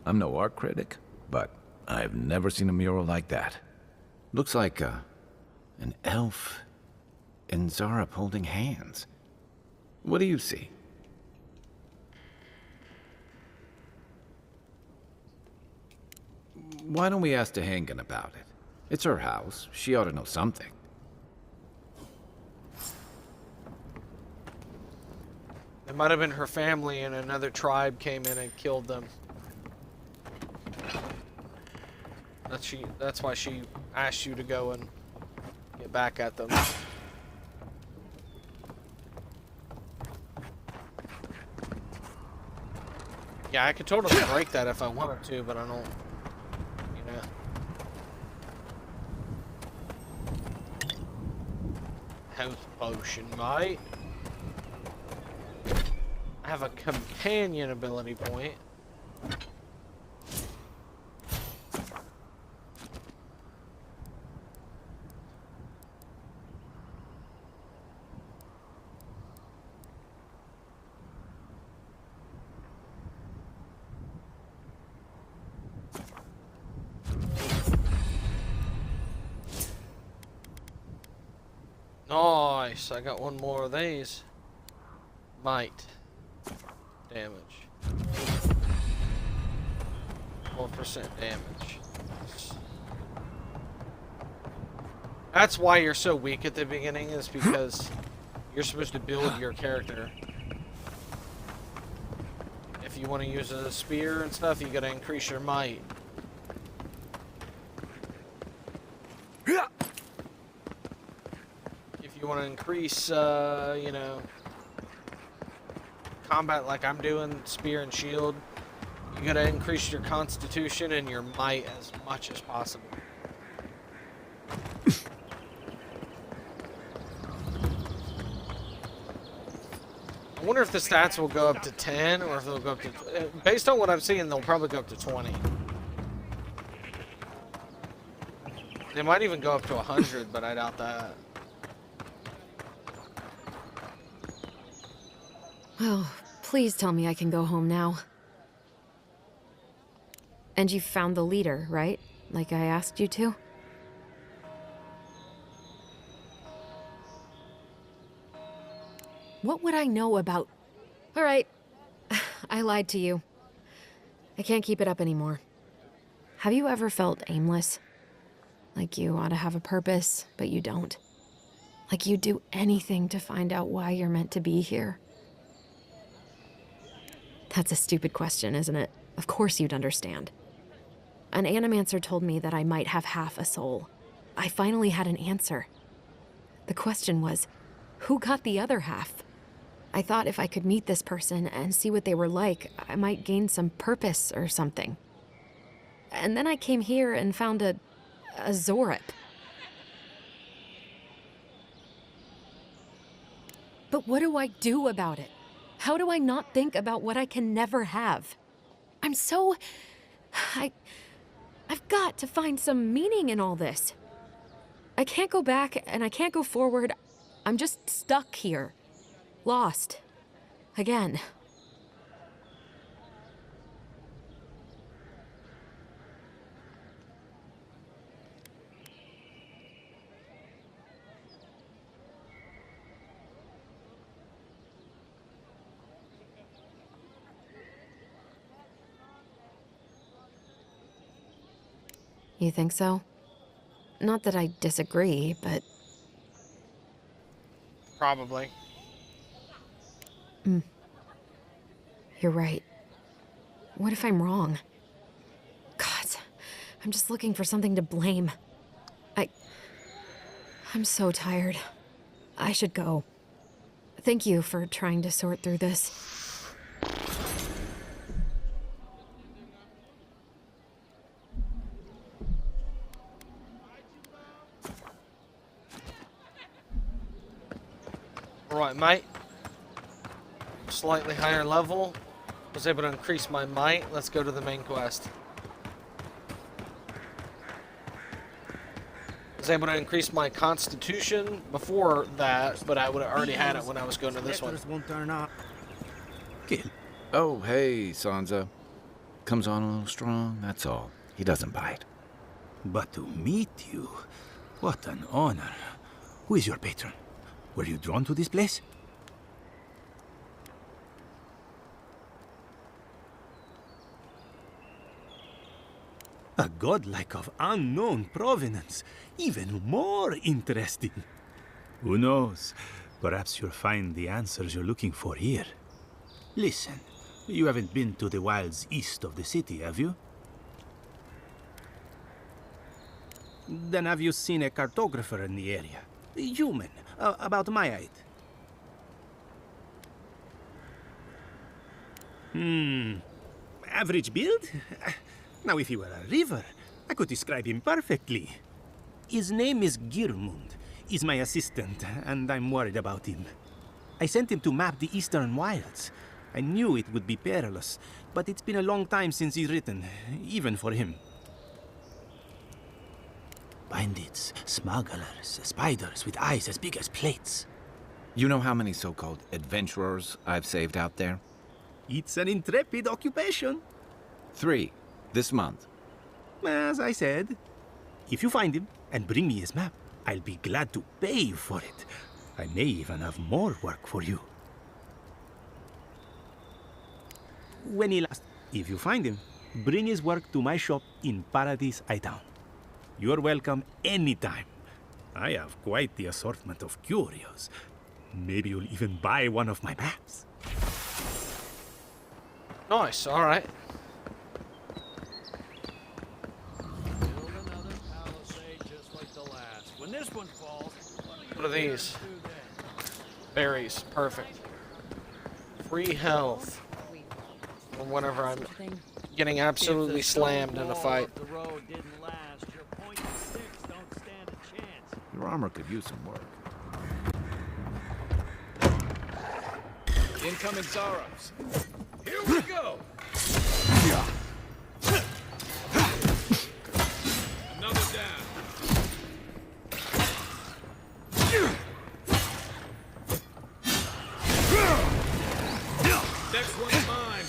I'm no art critic, but I've never seen a mural like that. Looks like an elf and Zarup holding hands. What do you see? Why don't we ask Tehangan about it? It's her house. She ought to know something. It might have been her family and another tribe came in and killed them. That's why she asked you to go and get back at them. Yeah, I could totally break that if I wanted to, but I don't, you know. Health potion, mate. I have a companion ability point. Nice, I got one more of these. Might. Damage. 1% damage. That's why you're so weak at the beginning, is because you're supposed to build your character. If you want to use a spear and stuff, you gotta increase your might. If you want to increase, you know, combat like I'm doing, spear and shield, you gotta increase your constitution and your might as much as possible. I wonder if the stats will go up to 10 or if they'll go up to... Based on what I'm seeing, they'll probably go up to 20. They might even go up to 100, but I doubt that. Well, please tell me I can go home now. And you found the leader, right? Like I asked you to? What would I know about... All right. I lied to you. I can't keep it up anymore. Have you ever felt aimless? Like you ought to have a purpose, but you don't? Like you'd do anything to find out why you're meant to be here? That's a stupid question, isn't it? Of course you'd understand. An animancer told me that I might have half a soul. I finally had an answer. The question was, who got the other half? I thought if I could meet this person and see what they were like, I might gain some purpose or something. And then I came here and found a Zarup. But what do I do about it? How do I not think about what I can never have? I've got to find some meaning in all this. I can't go back and I can't go forward. I'm just stuck here. Lost. Again. You think so? Not that I disagree, but... Probably. You're right. What if I'm wrong? God, I'm just looking for something to blame. I'm so tired. I should go. Thank you for trying to sort through this. Alright, mate. Slightly higher level. Was able to increase my might. Let's go to the main quest. Was able to increase my constitution before that, but I would have already had it when I was going to this one. Oh, hey, Sansa. Comes on a little strong, that's all. He doesn't bite. But to meet you, what an honor. Who is your patron? Were you drawn to this place? A godlike of unknown provenance. Even more interesting. Who knows? Perhaps you'll find the answers you're looking for here. Listen, you haven't been to the wilds east of the city, have you? Then have you seen a cartographer in the area? A human, about my height. Average build? Now, if he were a river, I could describe him perfectly. His name is Girmund. He's my assistant, and I'm worried about him. I sent him to map the eastern wilds. I knew it would be perilous, but it's been a long time since he's written, even for him. Bandits, smugglers, spiders with eyes as big as plates. You know how many so-called adventurers I've saved out there? It's an intrepid occupation. 3, this month. As I said, if you find him and bring me his map, I'll be glad to pay you for it. I may even have more work for you. If you find him, bring his work to my shop in Paradise Town. You're welcome anytime. I have quite the assortment of curios. Maybe you'll even buy one of my maps. Nice, alright. When this one falls, What are these? Berries, perfect. Free health. Or whenever I'm getting absolutely slammed in a fight. Your armor could use some work. Incoming Zaros. Here we go. Another down. Next one's mine.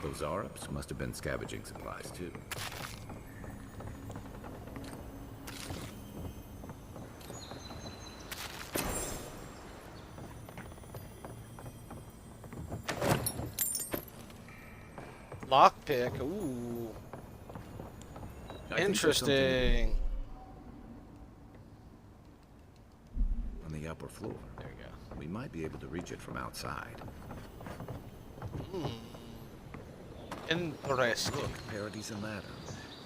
Those Arabs must have been scavenging supplies too. Lockpick, ooh. Interesting. On the upper floor. There you go. We might be able to reach it from outside. Interesting. Look, Paradise and ladder.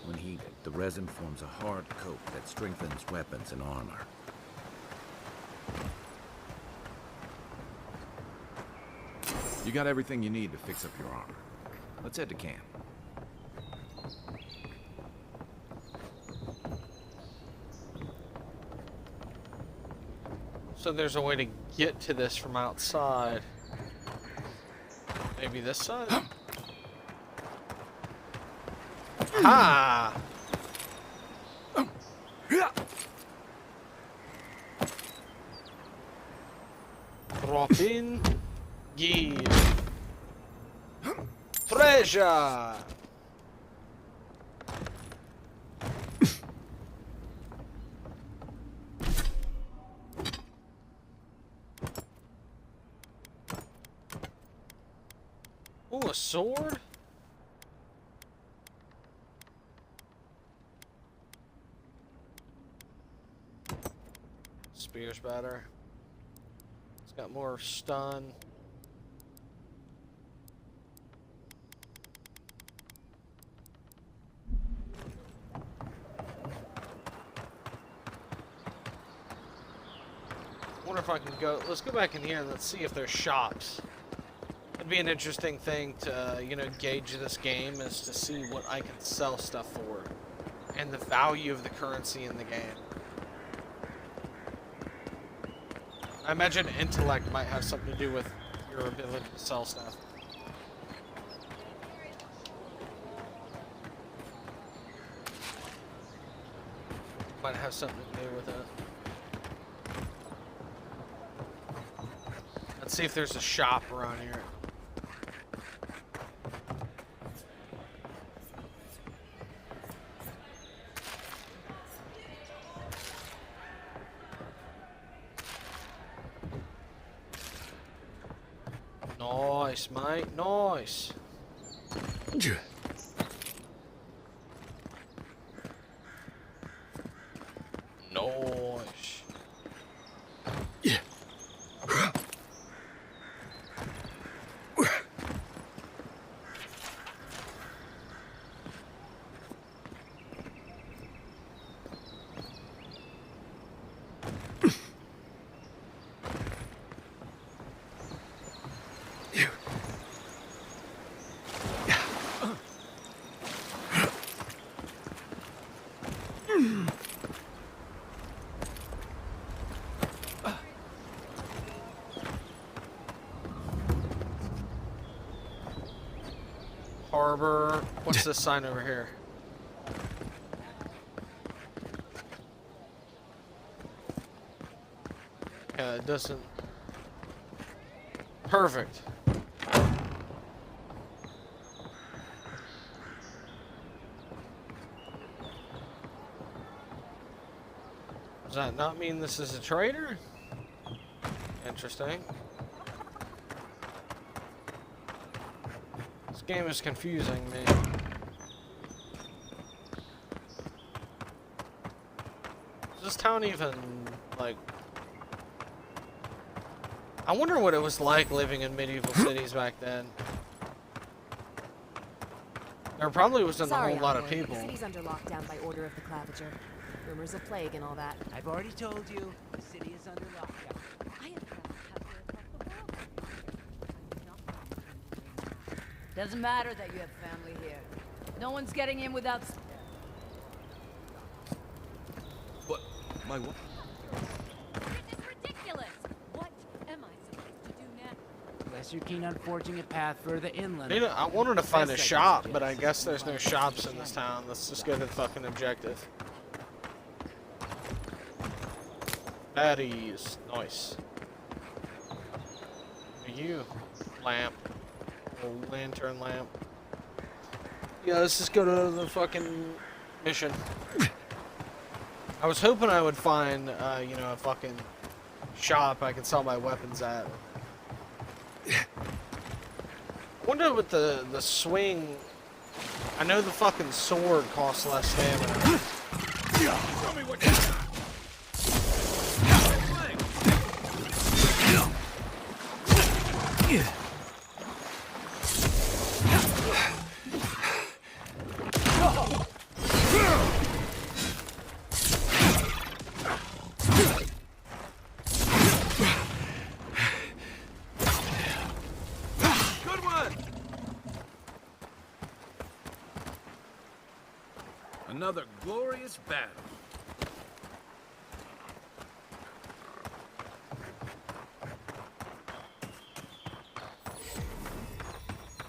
When heated, the resin forms a hard coat that strengthens weapons and armor. You got everything you need to fix up your armor. Let's head to camp. So there's a way to get to this from outside. Maybe this side? Ha! Drop in. Give. Treasure! Ooh, a sword? Spear's better. It's got more stun. I wonder if I can go. Let's go back in here and let's see if there's shops. It'd be an interesting thing to, you know, gauge this game, is to see what I can sell stuff for and the value of the currency in the game. I imagine intellect might have something to do with your ability to sell stuff. Might have something to do with it. Let's see if there's a shop around here. Nice, mate. Nice. Nice. Harbor. What's this sign over here? Yeah, it doesn't. Perfect. Does that not mean this is a trader? Interesting. This game is confusing me. Is this town even, like... I wonder what it was like living in medieval cities back then. There probably wasn't a whole lot of people. The city's under lockdown by order of the Claviger. Rumors of plague and all that. I've already told you, the city is under lockdown. I have Doesn't matter that you have family here. No one's getting in without... What? My what? This is ridiculous! What am I supposed to do now? Unless you're keen on forging a path further inland. You know, I wanted to find a shop, but I guess there's no shops in this town. Let's just go to the fucking objective. Baddies. Nice. You. Lamp. A lantern lamp. Yeah, let's just go to the fucking mission. I was hoping I would find, you know, a fucking shop I could sell my weapons at. I wonder what the swing... I know the fucking sword costs less stamina. Tell me what you got. Another glorious battle.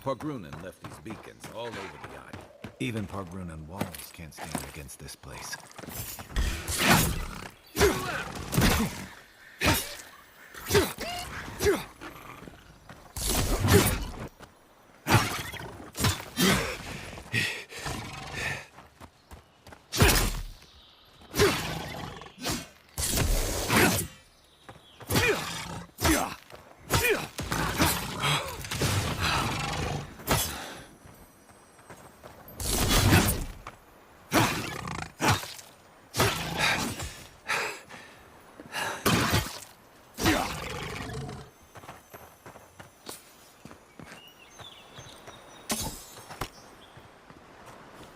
Pargrunen left these beacons all over the yacht. Even Pargrunen walls can't stand against this place.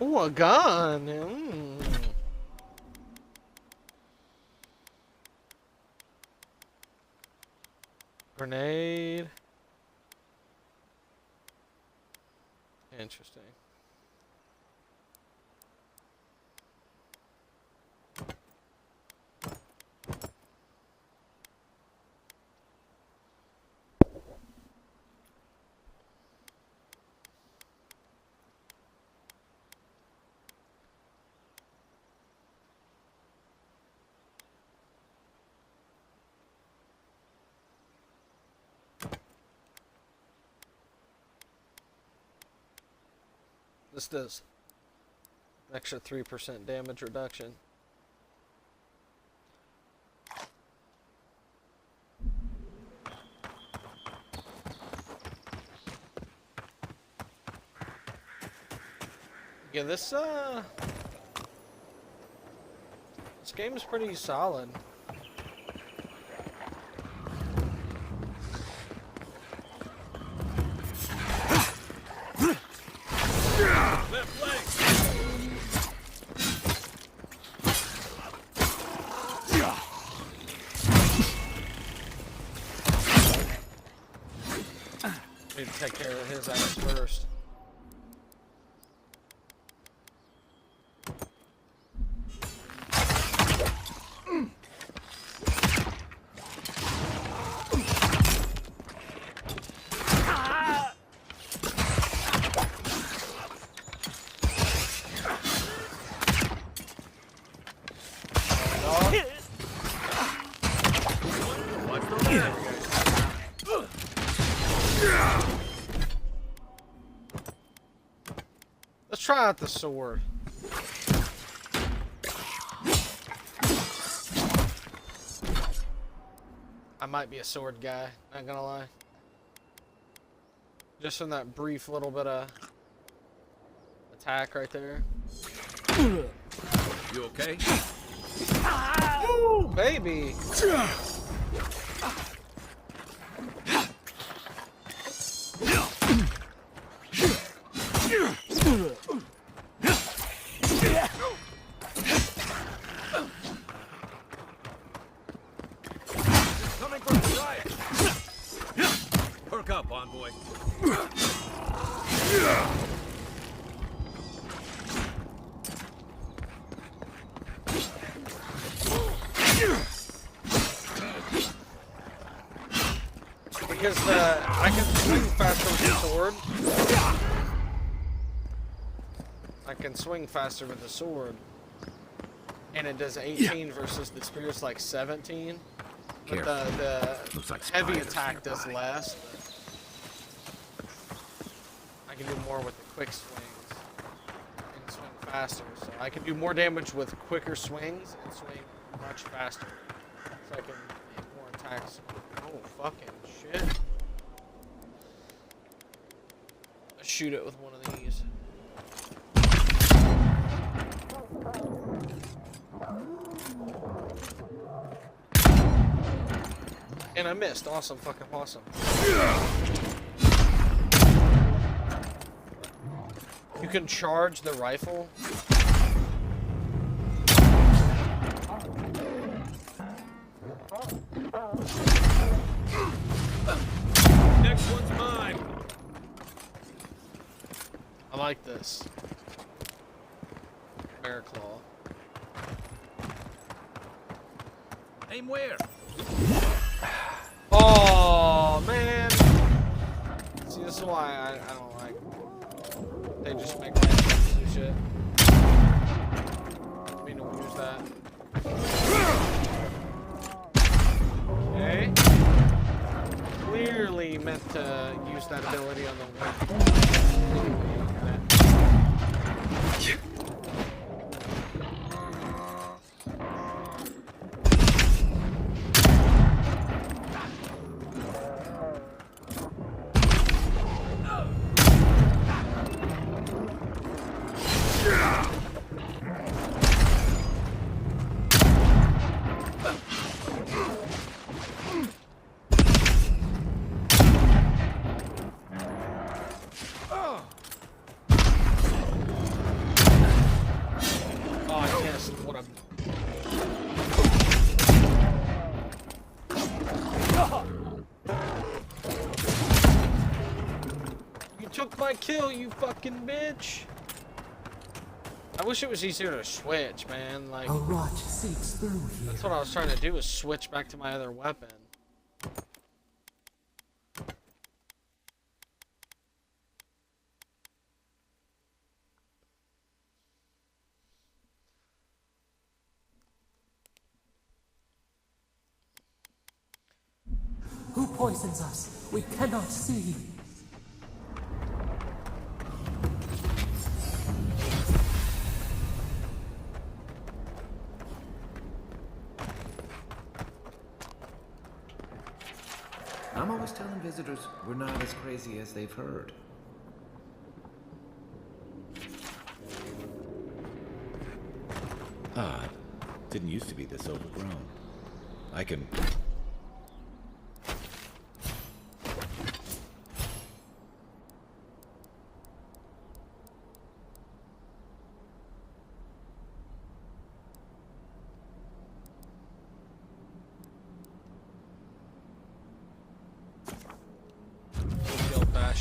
Ooh, a gun. Mm. Grenade. Interesting. This does an extra 3% damage reduction. Yeah, this game is pretty solid. Need to take care of his ass first. Let's try out the sword. I might be a sword guy, not gonna lie. Just from that brief little bit of attack right there. You okay? Ooh, baby! Coming from the riot. Perk up, Envoy. Because I can swing faster with the sword. I can swing faster with the sword. And it does 18 versus the spear's like 17. But the like heavy attack does less. I can do more with the quick swings and swing faster. So I can do more damage with quicker swings and swing much faster. So I can make more attacks. Oh, fucking shit. Let's shoot it with one of these. And I missed. Awesome, fucking awesome. You can charge the rifle. Next one's mine. I like this. Bear claw. Aim where? Oh man! See, this is why I don't like. They just make randoms do shit. I mean to use that. Okay. Clearly meant to use that ability on the weapon. Kill you, fucking bitch! I wish it was easier to switch, man. Like, a rot seeps through here. That's what I was trying to do, is switch back to my other weapon. Who poisons us? We cannot see. I'm always telling visitors we're not as crazy as they've heard. Odd. Didn't used to be this overgrown. I can...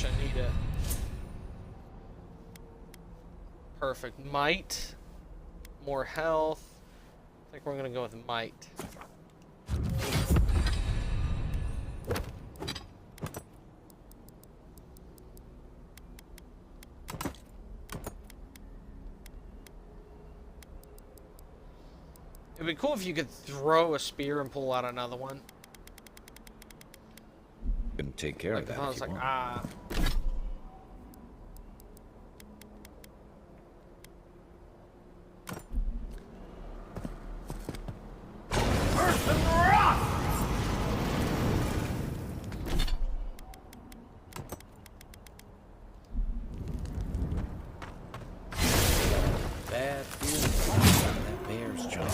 I need it. Perfect. Might. More health. I think we're gonna go with might. It'd be cool if you could throw a spear and pull out another one. Can take care of that. I was like, ah. Bad feeling on that bear's jaw.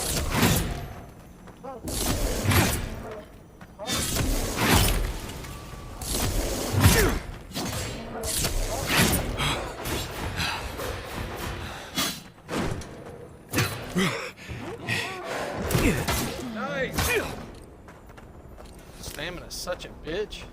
Nice. Stamina's such a bitch.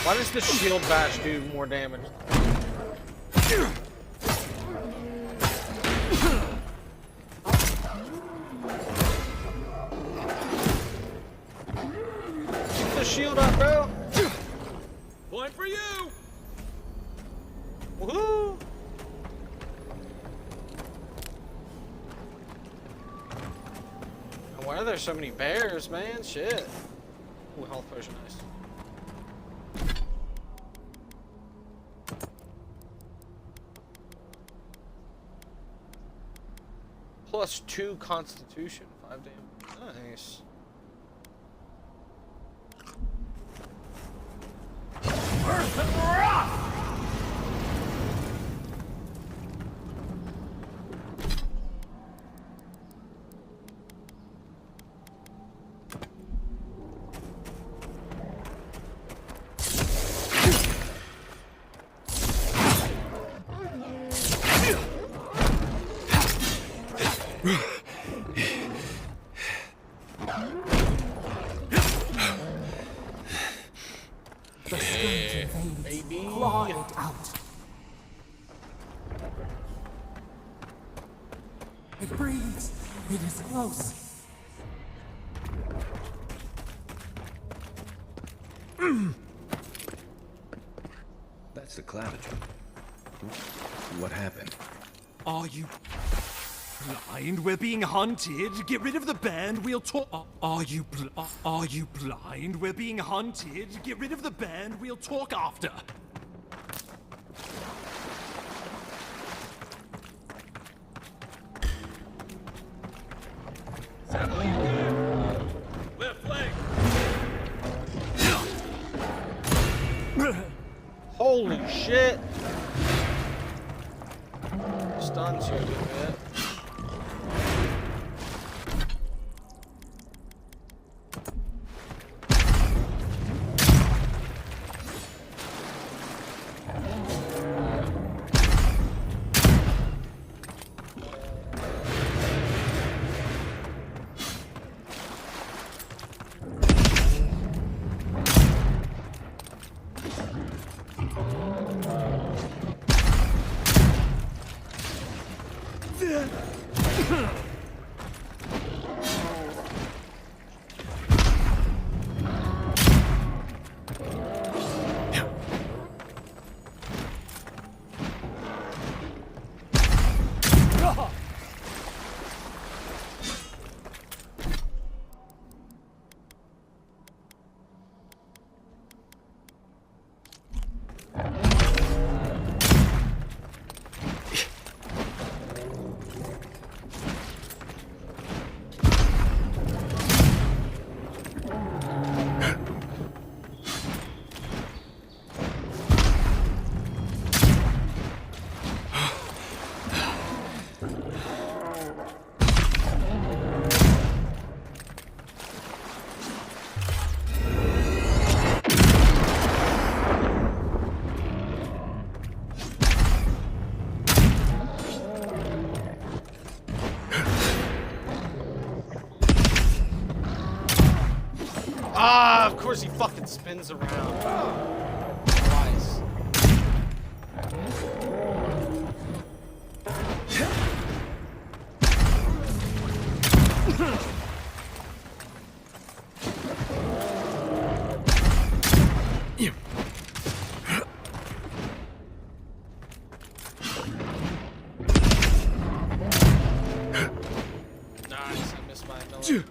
Why does the shield bash do more damage? Keep the shield up, bro. Point for you. Woohoo! Why are there so many bears, man? Shit. Ooh, health potion, nice. Plus 2 constitution, 5 damage. Nice. Yeah, baby. Claw it out. It breathes. It is close. That's the clavicle. What happened? Are you blind? We're being hunted. Get rid of the band. We'll talk. Are you blind? We're being hunted. Get rid of the band. We'll talk after. Left flank. Holy shit! Stuns you a little bit. Ah, of course he fucking spins around. Twice. Nice, I missed my ability.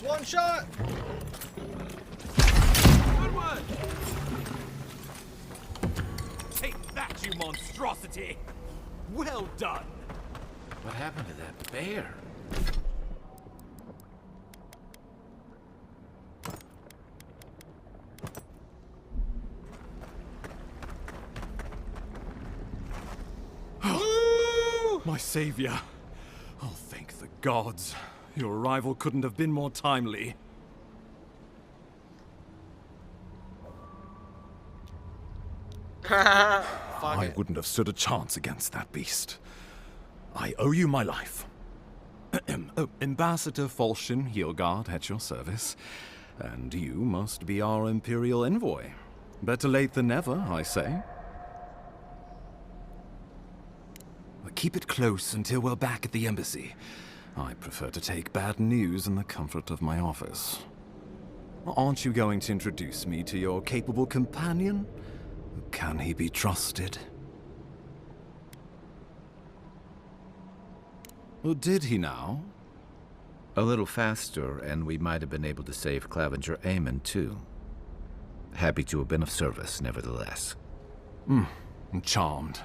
One shot! Good one! Take that, you monstrosity! Well done! What happened to that bear? My savior. Oh, thank the gods. Your arrival couldn't have been more timely. I wouldn't have stood a chance against that beast. I owe you my life. Ambassador Falchion Heelguard at your service. And you must be our Imperial Envoy. Better late than never, I say. Keep it close until we're back at the embassy. I prefer to take bad news in the comfort of my office. Aren't you going to introduce me to your capable companion? Can he be trusted? Or did he now? A little faster, and we might have been able to save Clavenger Aemon, too. Happy to have been of service, nevertheless. I'm charmed.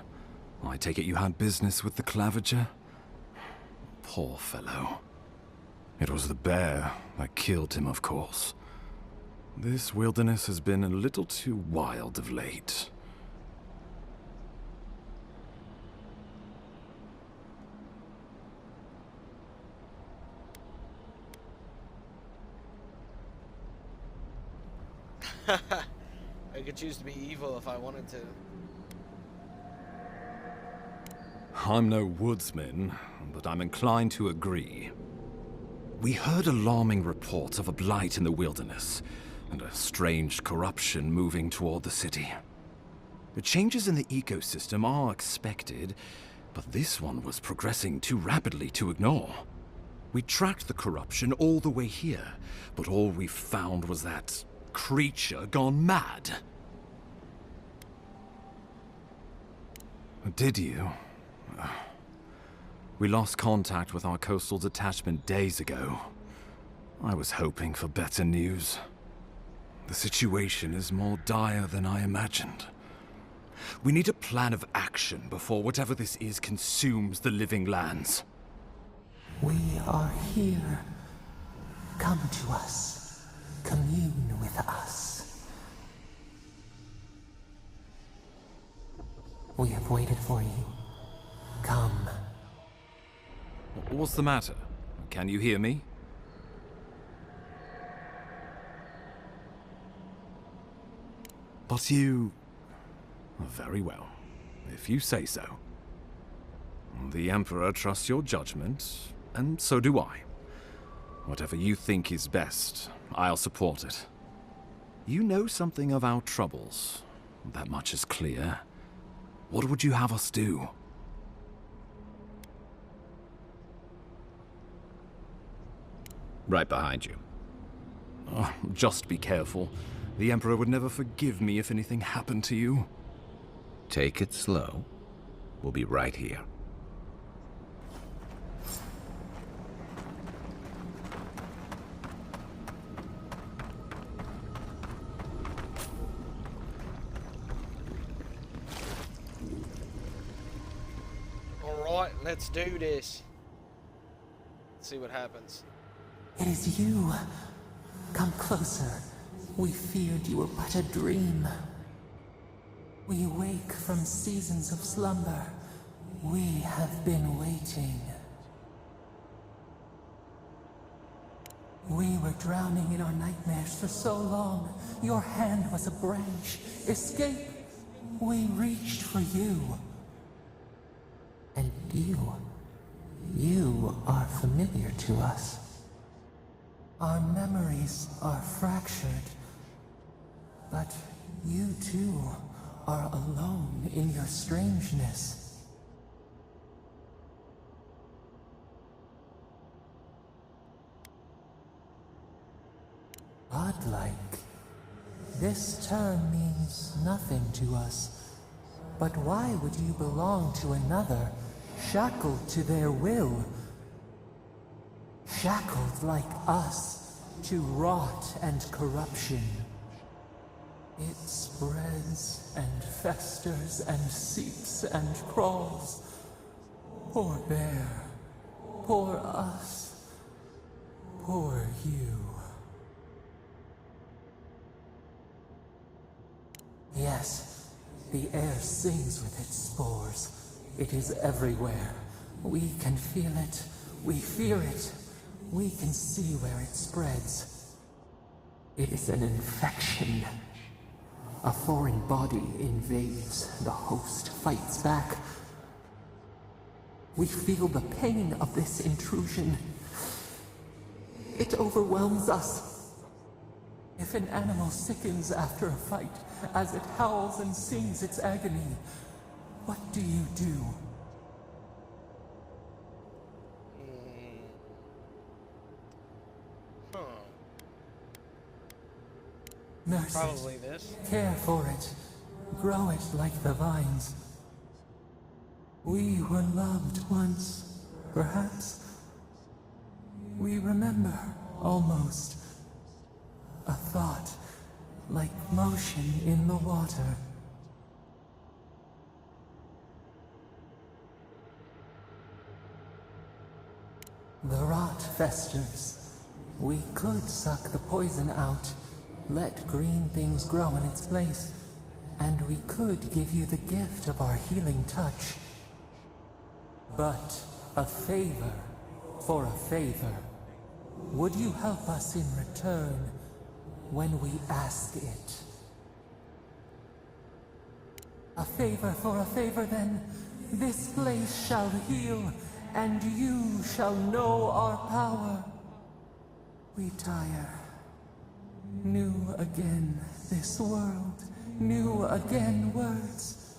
I take it you had business with the Clavenger? Poor fellow. It was the bear that killed him, of course. This wilderness has been a little too wild of late. I could choose to be evil if I wanted to. I'm no woodsman, but I'm inclined to agree. We heard alarming reports of a blight in the wilderness, and a strange corruption moving toward the city. The changes in the ecosystem are expected, but this one was progressing too rapidly to ignore. We tracked the corruption all the way here, but all we found was that creature gone mad. Did you? We lost contact with our coastal detachment days ago. I was hoping for better news. The situation is more dire than I imagined. We need a plan of action before whatever this is consumes the living lands. We are here. Come to us. Commune with us. We have waited for you. Come. What's the matter? Can you hear me? But you... Very well, if you say so. The Emperor trusts your judgment, and so do I. Whatever you think is best, I'll support it. You know something of our troubles. That much is clear. What would you have us do? Right behind you. Just be careful. The Emperor would never forgive me if anything happened to you. Take it slow. We'll be right here. Alright, let's do this. Let's see what happens. It is you. Come closer. We feared you were but a dream. We wake from seasons of slumber. We have been waiting. We were drowning in our nightmares for so long. Your hand was a branch. Escape! We reached for you. And you are familiar to us. Our memories are fractured. But you too are alone in your strangeness. Godlike. This term means nothing to us. But why would you belong to another, shackled to their will? Shackled like us to rot and corruption. It spreads and festers and seeps and crawls. Poor bear. Poor us. Poor you. Yes, the air sings with its spores. It is everywhere. We can feel it. We fear it. We can see where it spreads. It is an infection. A foreign body invades, the host fights back. We feel the pain of this intrusion. It overwhelms us. If an animal sickens after a fight, as it howls and sings its agony, what do you do? Nurse Probably this. Care for it. Grow it like the vines. We were loved once, perhaps. We remember, almost. A thought, like motion in the water. The rot festers. We could suck the poison out, let green things grow in its place, and we could give you the gift of our healing touch. But a favor for a favor. Would you help us in return when we ask it? A favor for a favor, then. This place shall heal, and you shall know our power. We tire. New again this world, new again words.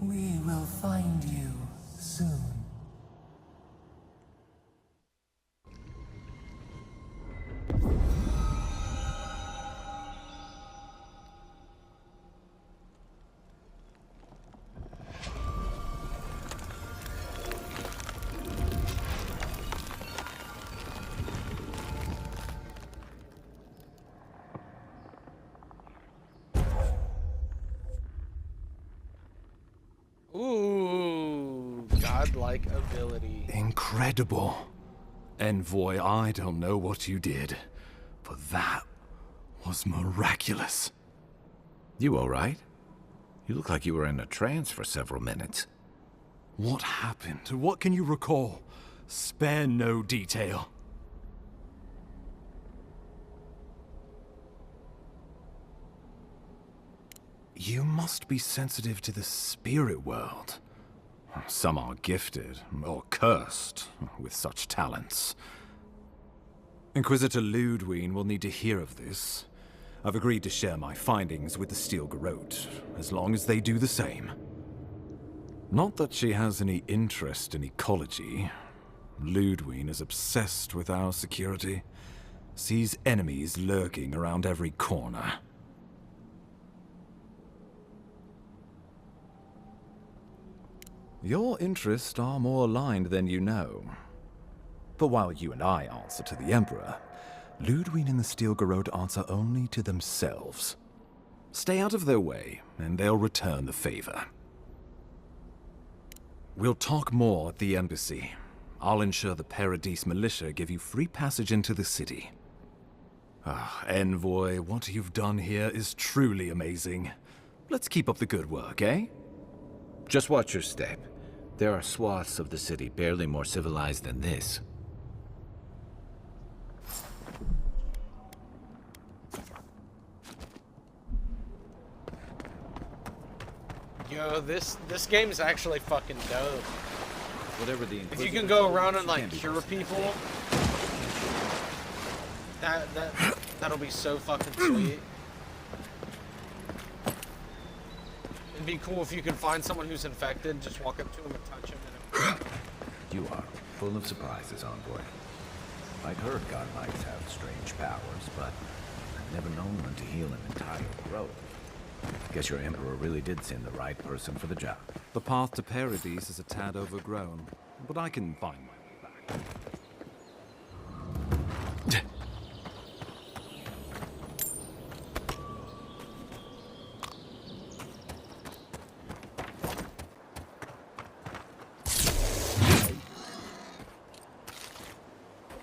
We will find you soon. Ooh, godlike ability. Incredible. Envoy, I don't know what you did, but that was miraculous. You all right? You look like you were in a trance for several minutes. What happened? What can you recall? Spare no detail. You must be sensitive to the spirit world. Some are gifted, or cursed, with such talents. Inquisitor Ludwig will need to hear of this. I've agreed to share my findings with the Steel Garrote, as long as they do the same. Not that she has any interest in ecology. Ludwig is obsessed with our security, sees enemies lurking around every corner. Your interests are more aligned than you know. But while you and I answer to the Emperor, Ludwig and the Steel Garrote answer only to themselves. Stay out of their way, and they'll return the favor. We'll talk more at the embassy. I'll ensure the Paradise militia give you free passage into the city. Envoy, what you've done here is truly amazing. Let's keep up the good work, eh? Just watch your step. There are swaths of the city barely more civilized than this. Yo, this game is actually fucking dope. Whatever the If you can go around and like cure people, that'll be so fucking sweet. It'd be cool if you could find someone who's infected, just walk up to him and touch him. You are full of surprises, Envoy. I'd heard godlikes have strange powers, but I've never known one to heal an entire grove. Guess your Emperor really did send the right person for the job. The path to Paradise is a tad overgrown, but I can find my way back.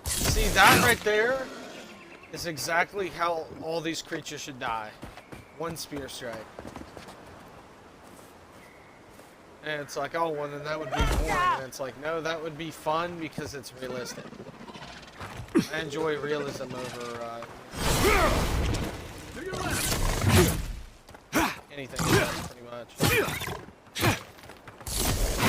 See, that right there is exactly how all these creatures should die. One spear strike. And it's like, oh, well, then that would be boring. And it's like, no, that would be fun because it's realistic. I enjoy realism over anything else, pretty much.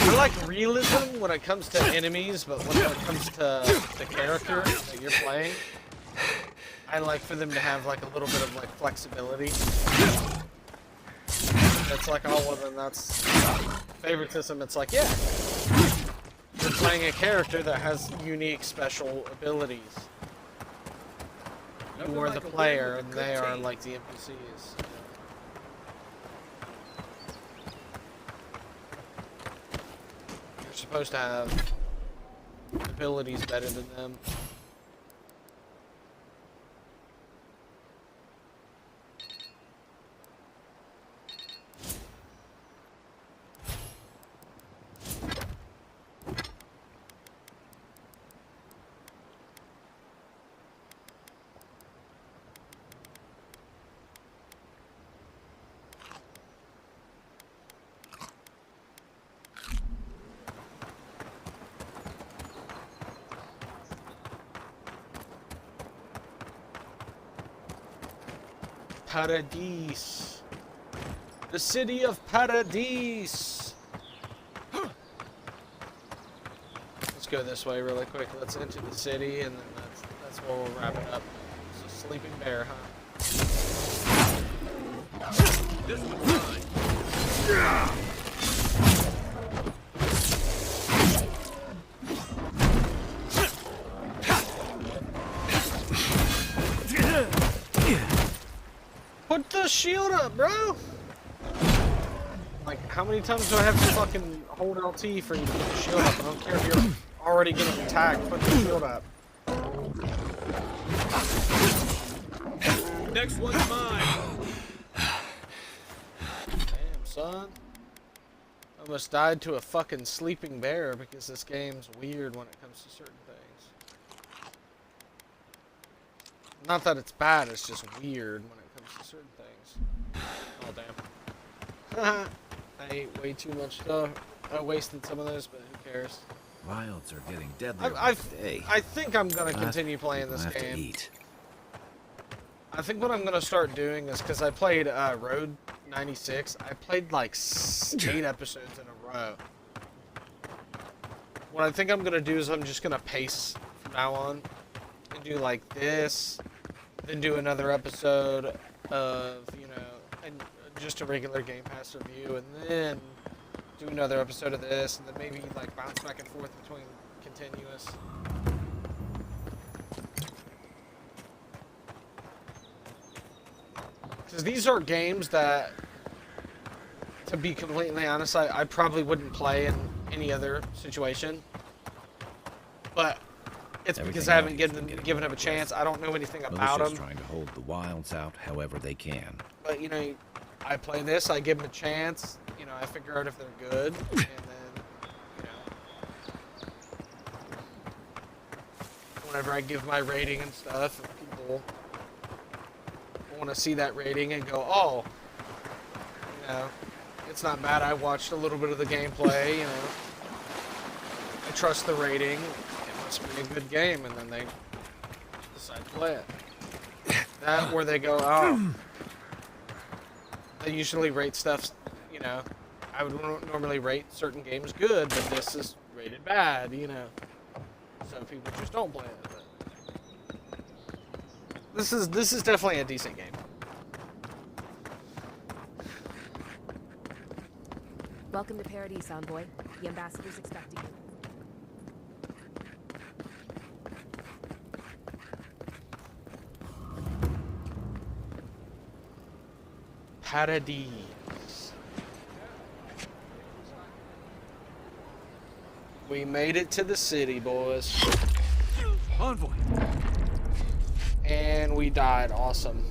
I like realism when it comes to enemies, but when it comes to the character that you're playing, I like for them to have like a little bit of like flexibility. It's like, oh well, then that's favoritism. It's like, yeah, you're playing a character that has unique special abilities. You are the player, and they are like the NPCs. You're supposed to have abilities better than them. Paradise. The city of Paradise. Let's go this way really quick. Let's enter the city, and then that's where we'll wrap it up. It's a sleeping bear, huh? This one's mine. Put the shield up, bro! Like, how many times do I have to fucking hold LT for you to put the shield up? I don't care if you're already getting attacked, put the shield up. Next one's mine. Damn, son. I almost died to a fucking sleeping bear because this game's weird when it comes to certain things. Not that it's bad, it's just weird when it comes to certain things. Oh, damn. I ate way too much stuff. I wasted some of those, but who cares? Wilds are getting deadlier I day. I think I'm going to continue playing this game. Eat. I think what I'm going to start doing is, because I played Road 96, I played like 8 episodes in a row. What I think I'm going to do is I'm just going to pace from now on and do like this, then do another episode of, you know, and just a regular Game Pass review, and then do another episode of this, and then maybe like bounce back and forth between continuous. Because these are games that, to be completely honest, I probably wouldn't play in any other situation. But it's because I haven't given them a chance. I don't know anything about them. Trying to hold the wilds out however they can. But, you know, I play this, I give them a chance. You know, I figure out if they're good, and then, you know, whenever I give my rating and stuff, and people want to see that rating and go, oh, you know, it's not bad. I watched a little bit of the gameplay, you know, I trust the rating. It must be a good game, and then they decide to play it. That, where they go, oh, they usually rate stuff, you know, I would normally rate certain games good, but this is rated bad, you know, so people just don't play it. But this is definitely a decent game. Welcome to Paradise, Envoy. The ambassador's expecting you. Paradise. We made it to the city, boys. Envoy. And we died. Awesome.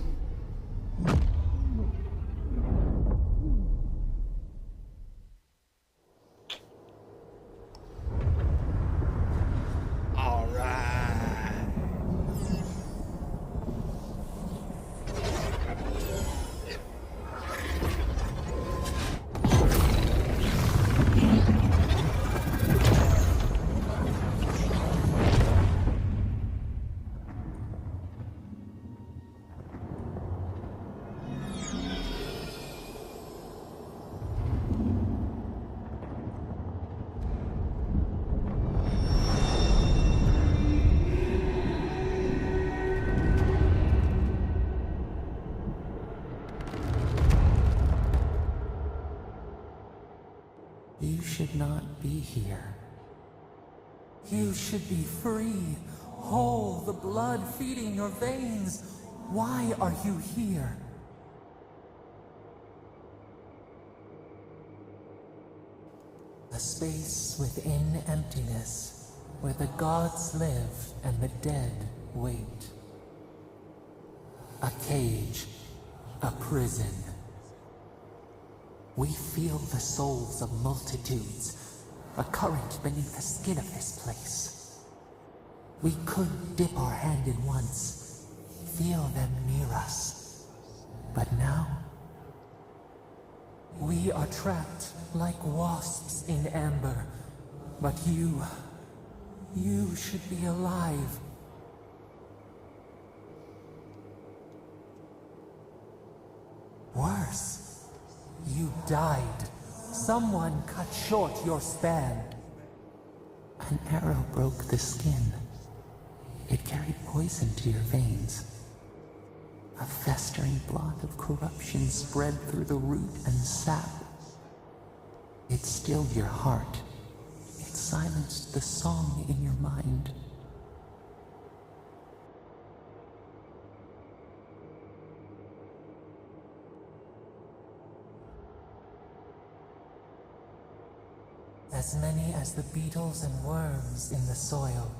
All right. not be here. You should be free, whole, the blood feeding your veins. Why are you here? A space within emptiness, where the gods live and the dead wait. A cage, a prison. We feel the souls of multitudes, a current beneath the skin of this place. We could dip our hand in once, feel them near us. But now, we are trapped like wasps in amber. But you should be alive. Worse, you died. Someone cut short your span. An arrow broke the skin. It carried poison to your veins. A festering blot of corruption spread through the root and sap. It stilled your heart. It silenced the song in your mind. As many as the beetles and worms in the soil.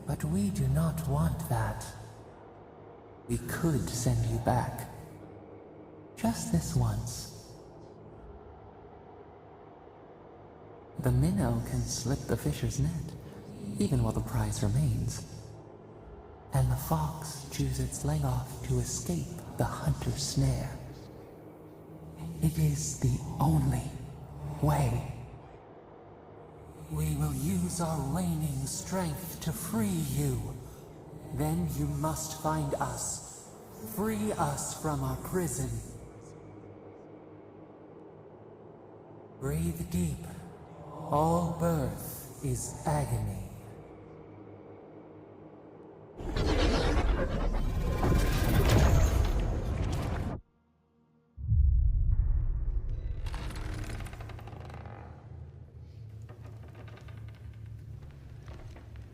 But we do not want that. We could send you back. Just this once. The minnow can slip the fisher's net, even while the prize remains. And the fox chews its leg off to escape the hunter's snare. It is the only way. We will use our waning strength to free you. Then you must find us. Free us from our prison. Breathe deep. All birth is agony.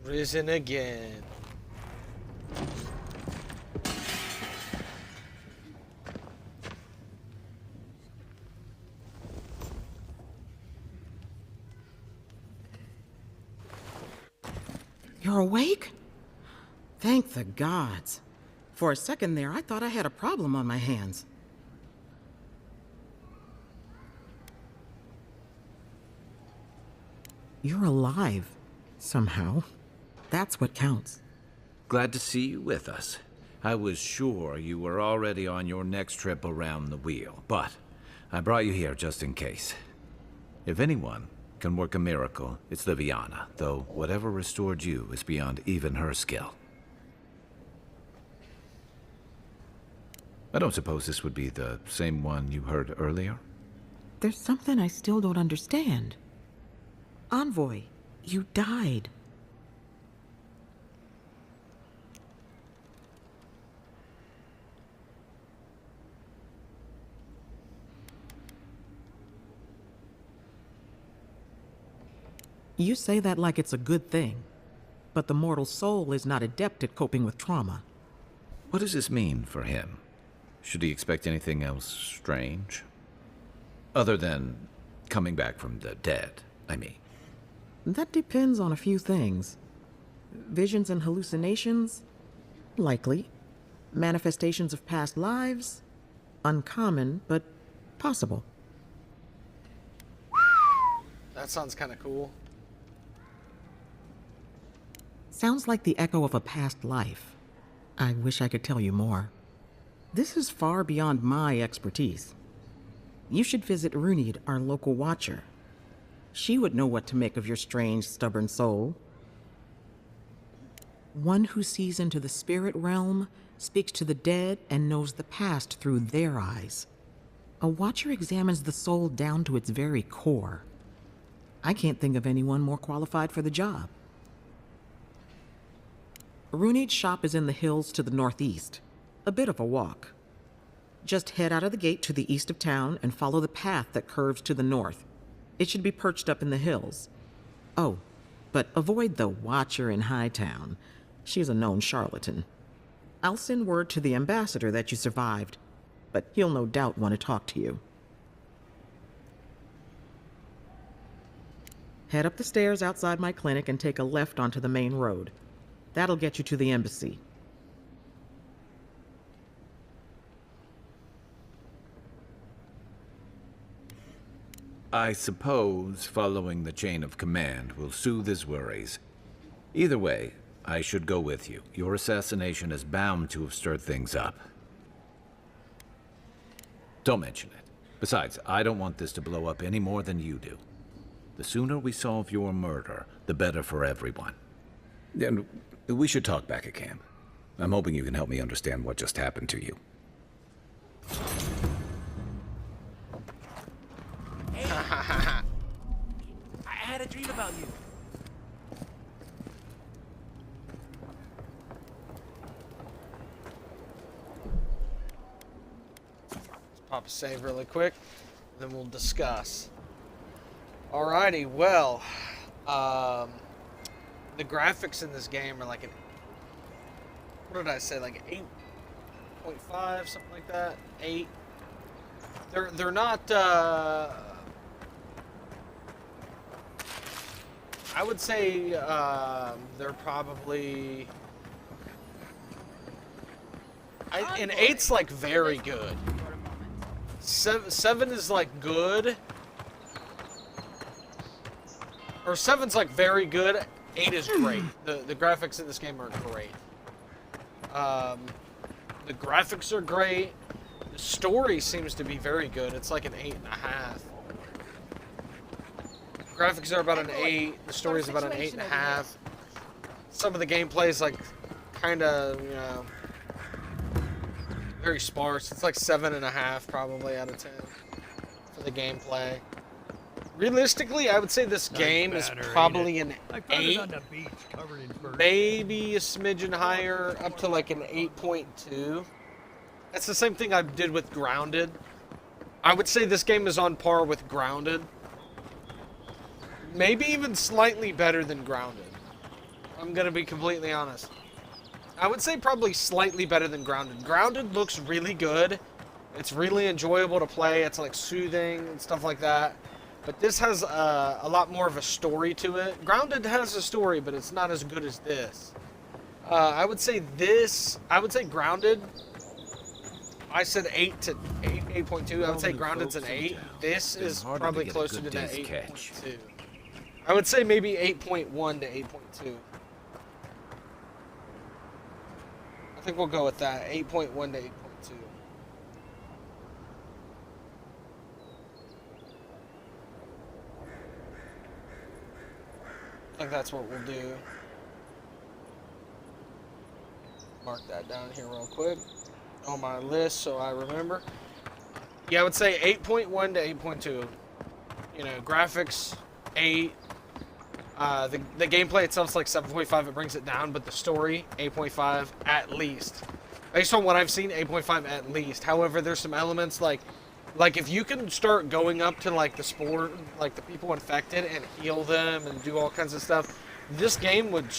Risen again. You're awake? Thank the gods. For a second there, I thought I had a problem on my hands. You're alive, somehow. That's what counts. Glad to see you with us. I was sure you were already on your next trip around the wheel, but I brought you here just in case. If anyone can work a miracle, it's Liviana, though whatever restored you is beyond even her skill. I don't suppose this would be the same one you heard earlier? There's something I still don't understand. Envoy, you died. You say that like it's a good thing, but the mortal soul is not adept at coping with trauma. What does this mean for him? Should he expect anything else strange? Other than coming back from the dead, I mean. That depends on a few things. Visions and hallucinations? Likely. Manifestations of past lives? Uncommon, but possible. That sounds kind of cool. Sounds like the echo of a past life. I wish I could tell you more. This is far beyond my expertise. You should visit Runid, our local watcher. She would know what to make of your strange, stubborn soul. One who sees into the spirit realm, speaks to the dead, and knows the past through their eyes. A watcher examines the soul down to its very core. I can't think of anyone more qualified for the job. Runid's shop is in the hills to the northeast. A bit of a walk. Just head out of the gate to the east of town and follow the path that curves to the north. It should be perched up in the hills. Oh, but avoid the Watcher in Hightown. She's a known charlatan. I'll send word to the ambassador that you survived, but he'll no doubt want to talk to you. Head up the stairs outside my clinic and take a left onto the main road. That'll get you to the embassy. I suppose following the chain of command will soothe his worries. Either way, I should go with you. Your assassination is bound to have stirred things up. Don't mention it. Besides, I don't want this to blow up any more than you do. The sooner we solve your murder, the better for everyone. And we should talk back at camp. I'm hoping you can help me understand what just happened to you. I had a dream about you. Let's pop a save really quick, then we'll discuss. Alrighty, well, the graphics in this game are like what did I say, like 8.5, something like that? 8. They're not, I would say, they're probably, and 8's like very good. 7 is like good. Or 7's like very good. 8 is great. The graphics in this game are great. The graphics are great. The story seems to be very good. It's like an 8.5. Graphics are about an 8. The story is about an 8.5. Some of the gameplay is like kind of, you know, very sparse. It's like 7.5 probably out of 10 for the gameplay. Realistically, I would say this game is probably an 8, maybe a smidgen higher, up to like an 8.2. That's the same thing I did with Grounded. I would say this game is on par with Grounded. Maybe even slightly better than Grounded. I'm gonna be completely honest. I would say probably slightly better than Grounded. Grounded looks really good. It's really enjoyable to play. It's like soothing and stuff like that. But this has a lot more of a story to it. Grounded has a story, but it's not as good as this. I would say Grounded, I said 8.2. I would say Grounded's an 8. This is probably closer to that 8.2. I would say maybe 8.1 to 8.2. I think we'll go with that, 8.1 to 8.2. I think that's what we'll do. Mark that down here real quick on my list so I remember. Yeah, I would say 8.1 to 8.2. You know, graphics 8. The gameplay itself is like 7.5. It brings it down, but the story 8.5 at least. Based on what I've seen, 8.5 at least. However, there's some elements like if you can start going up to like the spore, like the people infected, and heal them and do all kinds of stuff, this game would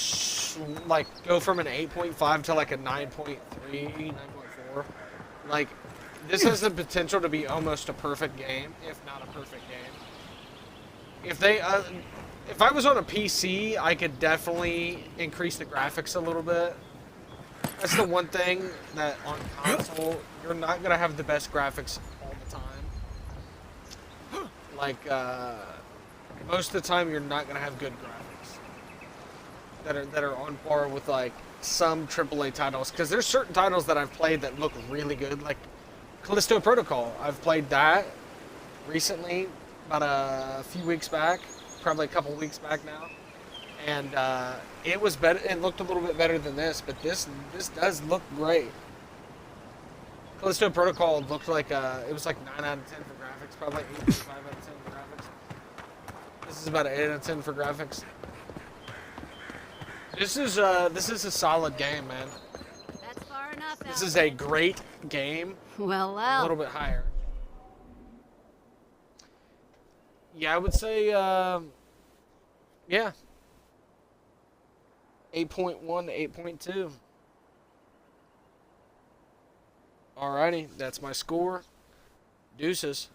like go from an 8.5 to like a 9.3, 9.4. Like, this has the potential to be almost a perfect game, if not a perfect game. If I was on a PC, I could definitely increase the graphics a little bit. That's the one thing that on console, you're not gonna have the best graphics all the time. Like, most of the time, you're not gonna have good graphics that are on par with like some AAA titles. Because there's certain titles that I've played that look really good, like Callisto Protocol. I've played that recently, about a few weeks back, probably a couple weeks back now, and it was better. It looked a little bit better than this, but this does look great. Callisto Protocol looked like it was like 9 out of 10 for graphics, probably 8.5 out of 10 for graphics. This is about an 8 out of 10 for graphics. This is a solid game, man. That's far enough. This is a great game. Well. A little bit higher. yeah, I would say, yeah, 8.1 to 8.2. Alrighty, that's my score. Deuces.